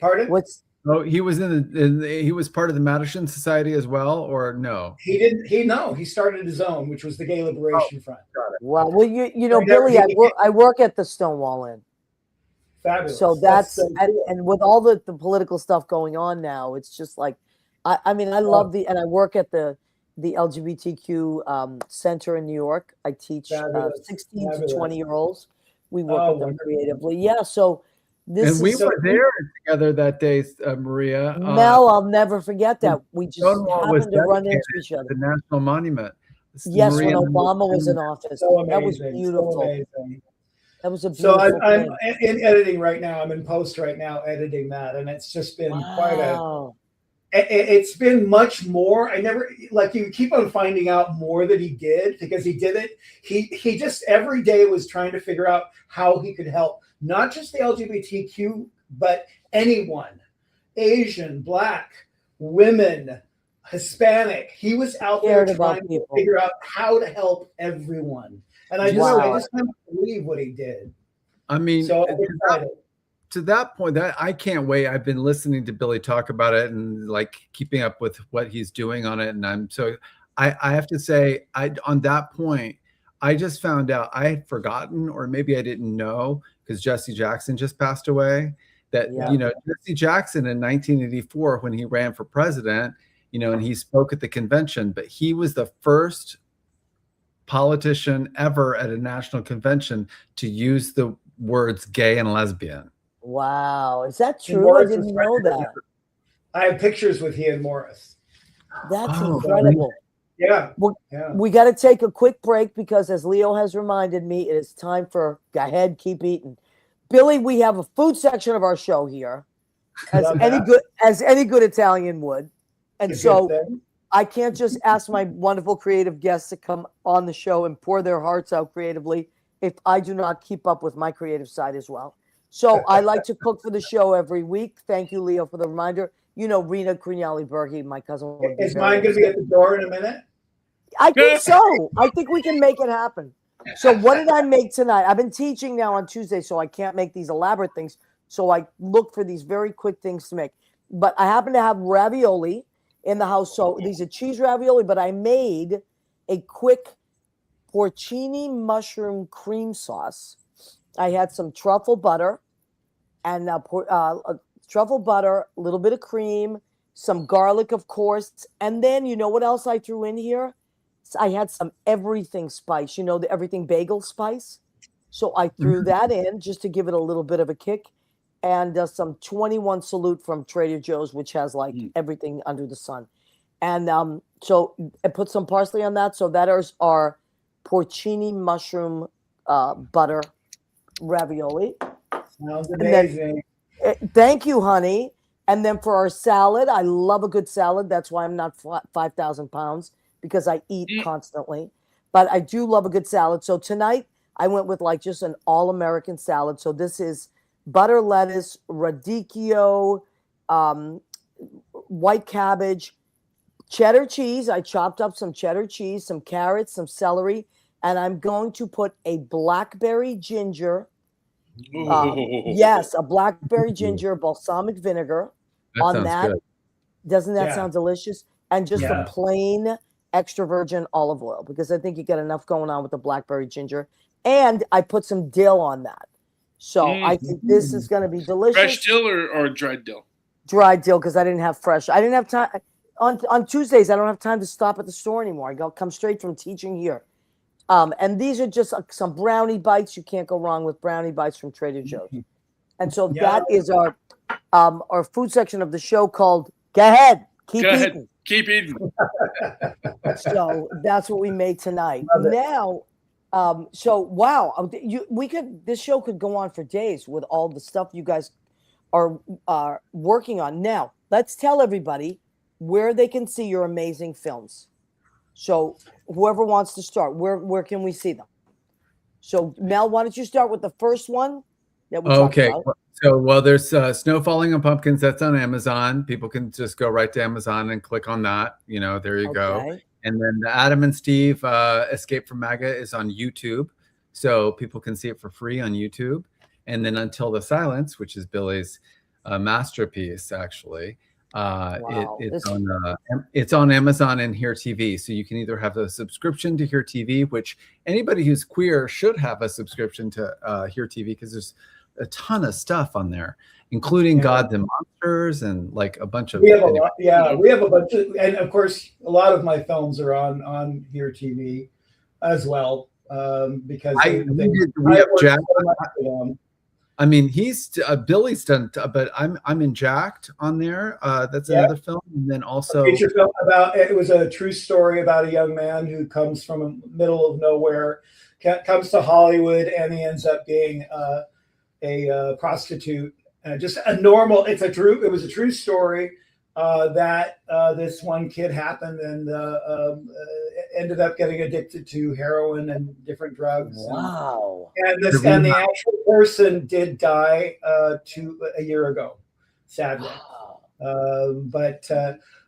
Pardon? Oh, he was he was part of the Madison Society as well, or no? He didn't. He started his own, which was the Gay Liberation Front. Wow. Well, Billy, I work at the Stonewall Inn. Fabulous. So that's and with all the political stuff going on now, it's just like, I love and I work at the LGBTQ center in New York. I teach 16 to 20-year-olds. We work with them creatively. Yeah. So. And we were there together that day, Maria. Mel, I'll never forget that. We just happened to run into each other. The National Monument. Yes, when Obama was in office. That was beautiful. That was a beautiful So I'm in editing right now. I'm in post right now editing that. And it's just been it's been much more. You keep on finding out more that he did because he did it. He just every day was trying to figure out how he could help. Not just the LGBTQ, but anyone, Asian, Black, women, Hispanic. He was out there trying to figure out how to help everyone. And I just can't believe what he did. I mean, so to that point, that I can't wait. I've been listening to Billy talk about it and like keeping up with what he's doing on it. And I have to say, on that point, I just found out I had forgotten, or maybe I didn't know, because Jesse Jackson just passed away, that, Yeah. Jesse Jackson in 1984, when he ran for president, and he spoke at the convention, but he was the first politician ever at a national convention to use the words gay and lesbian. Wow. Is that And true? I Morris didn't was know right. that. I have pictures with he and Morris. That's Oh, incredible. Yeah. Well, Yeah. we got to take a quick break because, as Leo has reminded me, it is time for go ahead, keep eating. Billy, we have a food section of our show here, as Love any that. good Italian would, and It's a so good thing. I can't just ask my wonderful creative guests to come on the show and pour their hearts out creatively if I do not keep up with my creative side as well. So I like to cook for the show every week. Thank you, Leo, for the reminder. Rena Crignali-Berghi, my cousin, would be Is very mine going to be upset. at the door in a minute? I think so. I think we can make it happen. So what did I make tonight? I've been teaching now on Tuesday, so I can't make these elaborate things. So I look for these very quick things to make. But I happen to have ravioli in the house. So these are cheese ravioli, but I made a quick porcini mushroom cream sauce. I had some truffle butter and truffle butter, a little bit of cream, some garlic, of course. And then you know what else I threw in here? I had some everything spice, the everything bagel spice. So I threw that in just to give it a little bit of a kick. And some 21 Salute from Trader Joe's, which has like everything under the sun. And so I put some parsley on that. So that is our porcini mushroom butter ravioli. Sounds And then- amazing. Thank you, honey. And then for our salad, I love a good salad. That's why I'm not 5,000 pounds, because I eat constantly. But I do love a good salad. So tonight I went with like just an all-American salad. So this is butter lettuce, radicchio, white cabbage, cheddar cheese. I chopped up some cheddar cheese, some carrots, some celery, and I'm going to put a blackberry ginger. Yes, a blackberry ginger balsamic vinegar That on sounds that. good. Doesn't that Yeah. sound delicious? And just Yeah. a plain extra virgin olive oil, because I think you get enough going on with the blackberry ginger. And I put some dill on that. So I think this is going to be delicious. Fresh dill or dried dill? Dried dill, because I didn't have fresh. I didn't have time. On Tuesdays, I don't have time to stop at the store anymore. I come straight from teaching here. And these are just some brownie bites. You can't go wrong with brownie bites from Trader Joe's. And so Yeah. that is our food section of the show called Go Ahead, Keep Go ahead. Eating. Keep eating. So that's what we made tonight. Love it. Now, so wow, this show could go on for days with all the stuff you guys are working on. Now, let's tell everybody where they can see your amazing films. So whoever wants to start, where can we see them? So Mel, why don't you start with the first one that we talked Okay. about? So, there's Snow Falling on Pumpkins. That's on Amazon. People can just go right to Amazon and click on that. There you go. Okay. And then the Adam and Steve Escape from MAGA is on YouTube. So people can see it for free on YouTube. And then Until the Silence, which is Billy's masterpiece, actually. Wow. It's on Amazon and Here TV. So you can either have a subscription to Here TV, which anybody who's queer should have a subscription to Here TV, because there's a ton of stuff on there, including Gods and Monsters and like a bunch of. We have a lot. Yeah, we have a bunch of, and of course, a lot of my films are on Here TV as well, because we have Jack. I mean, he's Billy's done, but I'm in Jacked on there. That's another film, and then also a feature film about, it was a true story about a young man who comes from a middle of nowhere, comes to Hollywood, and he ends up being a prostitute. Just a normal. It was a true story that this one kid happened and ended up getting addicted to heroin and different drugs. Wow. And the actual person did die a year ago, sadly. But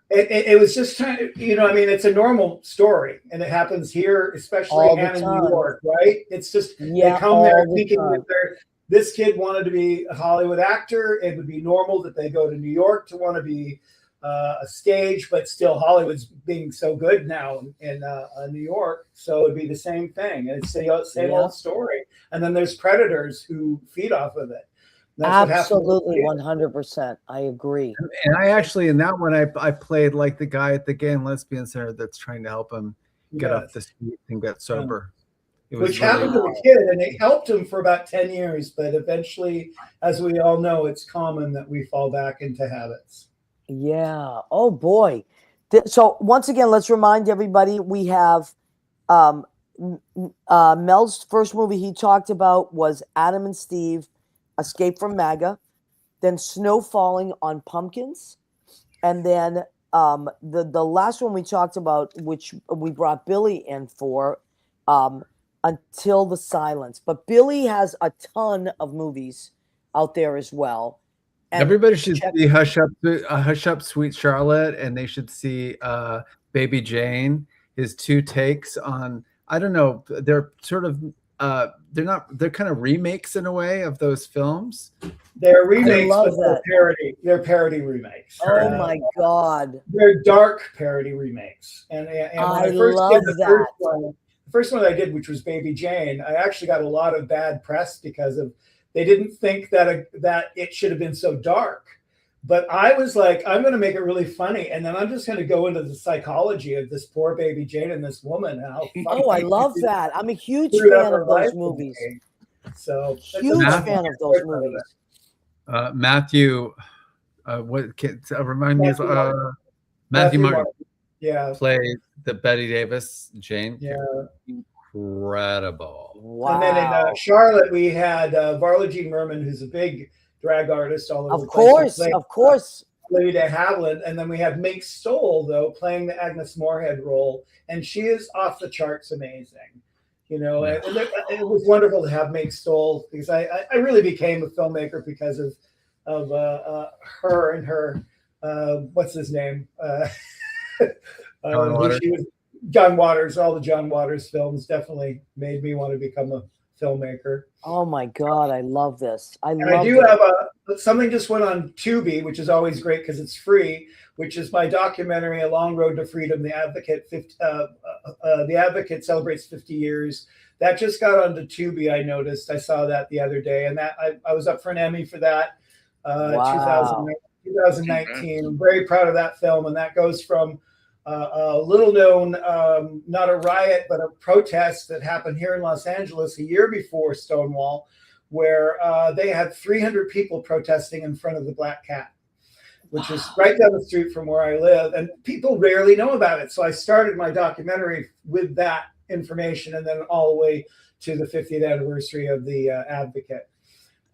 it was just kind of, it's a normal story, and it happens here, especially All the in time. New York, right? It's just they come all there the thinking time. that this kid wanted to be a Hollywood actor. It would be normal that they go to New York to want to be a stage, but still Hollywood's being so good now in New York. So it'd be the same thing. It's the same old story. And then there's predators who feed off of it. That's absolutely 100%. I agree. And I actually, in that one, I played like the guy at the Gay and Lesbian Center that's trying to help him get off the street and get sober. Which happened to the kid, and it helped him for about 10 years. But eventually, as we all know, it's common that we fall back into habits. Yeah. Oh, boy. So once again, let's remind everybody we have Mel's first movie he talked about was Adam and Steve, Escape from MAGA, then Snow Falling on Pumpkins, and then the last one we talked about, which we brought Billy in for, Until the Silence. But Billy has a ton of movies out there as well. And everybody should see Hush Up, Sweet Charlotte, and they should see Baby Jane. His two takes on, I don't know, they're sort of they're kind of remakes in a way of those films. They're remakes, but they're parody. They're parody remakes. Oh my God! They're dark parody remakes. And when I first did the first one I did, which was Baby Jane, I actually got a lot of bad press because of they didn't think that it should have been so dark. But I was like, I'm going to make it really funny, and then I'm just going to go into the psychology of this poor Baby Jane and this woman. Oh, I love that. I'm a huge fan of those movies. So huge fan of those movies. Matthew, remind me of Matthew Martin. Yeah, played the Betty Davis Jane. Yeah, incredible. Wow. And then in Charlotte, we had Varla Jean Merman, who's a big drag artist all over the place. Of course. Lady de Havilland. And then we have Mink Stoll, though, playing the Agnes Moorehead role. And she is off the charts amazing. You know, and it was wonderful to have Mink Stoll because I really became a filmmaker because of her and her, what's his name? John Waters. John Waters. All the John Waters films definitely made me want to become a filmmaker. Oh my God, I love this. I do have something just went on Tubi, which is always great because it's free, which is my documentary, A Long Road to Freedom. The Advocate celebrates 50 years. That just got onto Tubi, I noticed. I saw that the other day, and that I was up for an Emmy for that. Wow. 2019. I'm very proud of that film, and that goes from a little known, not a riot, but a protest that happened here in Los Angeles a year before Stonewall, where they had 300 people protesting in front of the Black Cat, which is right down the street from where I live. And people rarely know about it. So I started my documentary with that information and then all the way to the 50th anniversary of the Advocate.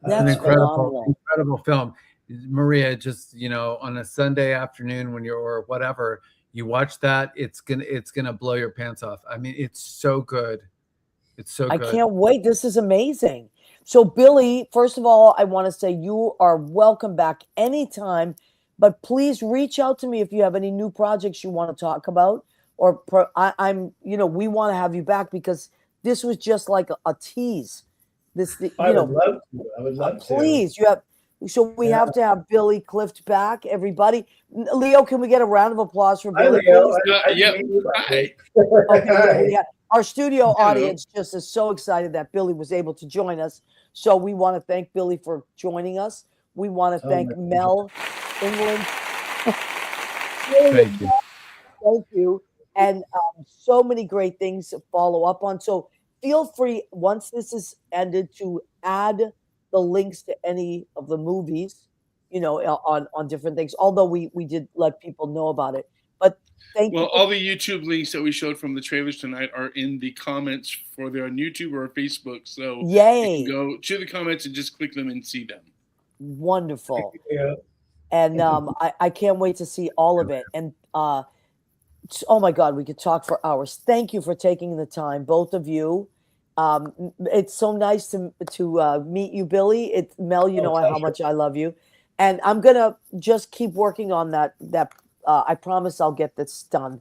That's an incredible film. Maria, just, on a Sunday afternoon when or whatever, you watch that, it's gonna blow your pants off. I mean, it's so good. It's so good. I can't wait. This is amazing. So, Billy, first of all, I want to say you are welcome back anytime, but please reach out to me if you have any new projects you want to talk about, or we want to have you back because this was just like a tease. I would love to. Please, So we have to have Billy Clift back, everybody. Leo, can we get a round of applause for Billy? Hi. Our studio audience just is so excited that Billy was able to join us. So we want to thank Billy for joining us. We want to thank Mel England. Thank you. Thank you. And so many great things to follow up on. So feel free, once this is ended, to add the links to any of the movies, on different things. Although we did let people know about it, but thank you. Well, all the YouTube links that we showed from the trailers tonight are in the comments for they're on YouTube or Facebook. So yay, you can go to the comments and just click them and see them. Wonderful. Yeah. And I can't wait to see all of it. And oh my God, we could talk for hours. Thank you for taking the time, both of you. It's so nice to meet you, Billy. Mel, know how much I love you, and I'm gonna just keep working on that. I promise I'll get this done.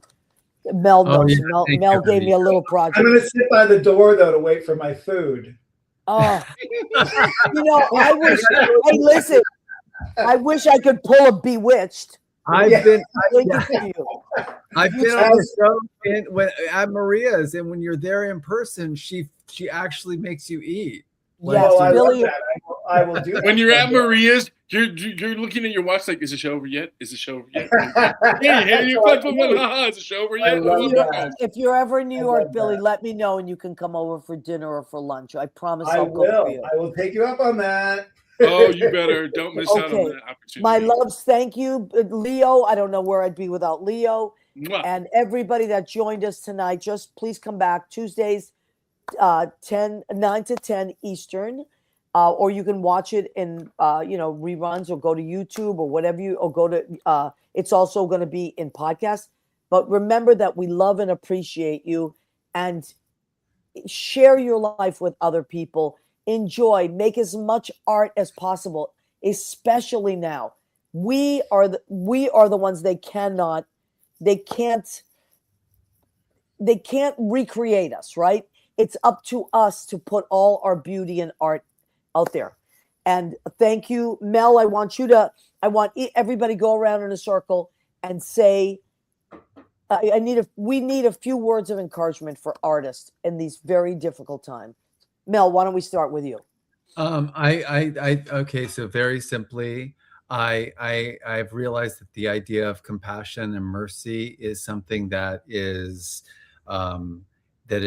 Mel knows. Mel gave me a little project. I'm gonna sit by the door though to wait for my food. Oh, I wish. Hey, listen, I wish I could pull a Bewitched. I've Yeah. been Link it to you. I've been on the show at Maria's, and when you're there in person, she actually makes you eat. Yes, Well, I love Billy. that. I will do that. When you're at Maria's, you're looking at your watch like, is the show over yet? Is the show over yet? Hey, you is the show over yet? I love that. If you're ever in New I York, love Billy, that. let me know and you can come over for dinner or for lunch. I promise I I'll cook for you. will take you up on that. Oh, you better. Don't miss out on Okay. that opportunity. My loves, thank you, Leo. I don't know where I'd be without Leo. Mwah. And everybody that joined us tonight, just please come back Tuesdays, 9 to 10 Eastern. Or you can watch it in reruns, or go to YouTube or whatever or go to it's also going to be in podcast. But remember that we love and appreciate you, and share your life with other people. Enjoy, make as much art as possible, especially now. We are the ones they can't recreate us, right? It's up to us to put all our beauty and art out there. And thank you, Mel. I want everybody go around in a circle and say, we need a few words of encouragement for artists in these very difficult times. Mel, why don't we start with you? Okay, so very simply, I've realized that the idea of compassion and mercy is something that is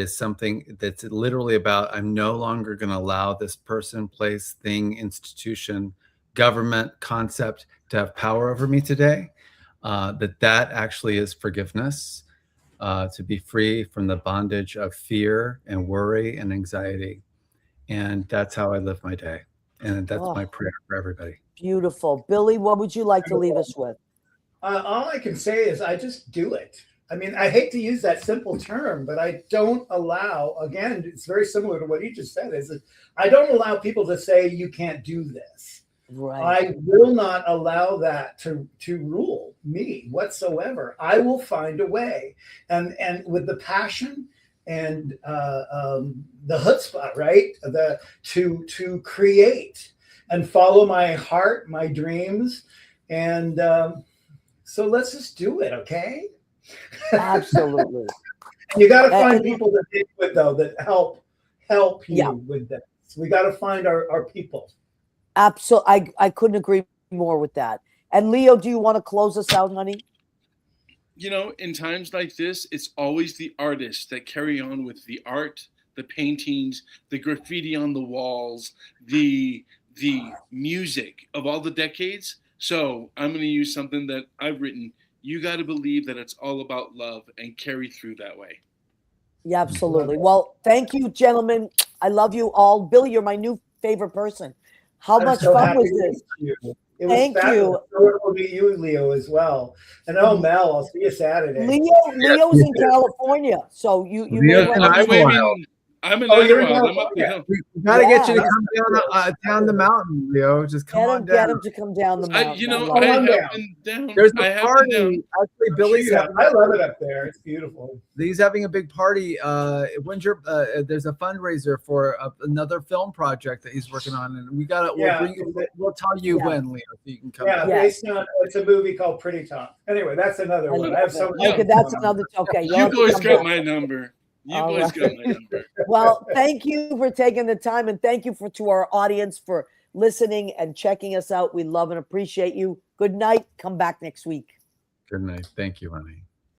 something that's literally about, I'm no longer going to allow this person, place, thing, institution, government, concept to have power over me today. That actually is forgiveness, to be free from the bondage of fear and worry and anxiety. And that's how I live my day. And that's my prayer for everybody. Beautiful. Billy, what would you like to leave us with? All I can say is I just do it. I mean, I hate to use that simple term, but I don't allow, again, it's very similar to what he just said, is that I don't allow people to say, you can't do this. Right. I will not allow that to rule me whatsoever. I will find a way. And with the passion and the chutzpah, right? To create and follow my heart, my dreams. And so let's just do it, okay? Absolutely. You got to find people that do it, though, that help you with this. We got to find our people. Absolutely. I couldn't agree more with that. And Leo, do you want to close us out, honey? In times like this, it's always the artists that carry on with the art, the paintings, the graffiti on the walls, the music of all the decades. So I'm going to use something that I've written. You got to believe that it's all about love and carry through that way. Yeah, absolutely. Well, thank you, gentlemen. I love you all. Billy, you're my new favorite person. How much fun was this? Thank you. We'll meet you, Leo, as well. And Mel, I'll see you Saturday. Leo's in California, so you may I'm in Idlewild. I'm up the hill. We got to get you to come down the mountain, Leo. Just come on down. Get him to come down the mountain. I have been down. There's a party. Actually, Billy's I love it up there. It's beautiful. He's having a big party. When's there's a fundraiser for another film project that he's working on, and we'll tell you when, Leo, so you can come. Yeah, based on it's a movie called Pretty Tom. Anyway, that's another one. I have so many. Okay, that's another. Okay, you boys got my number. You boys got my number. Well, thank you for taking the time, and thank you to our audience for listening and checking us out. We love and appreciate you. Good night. Come back next week. Good night. Thank you, honey.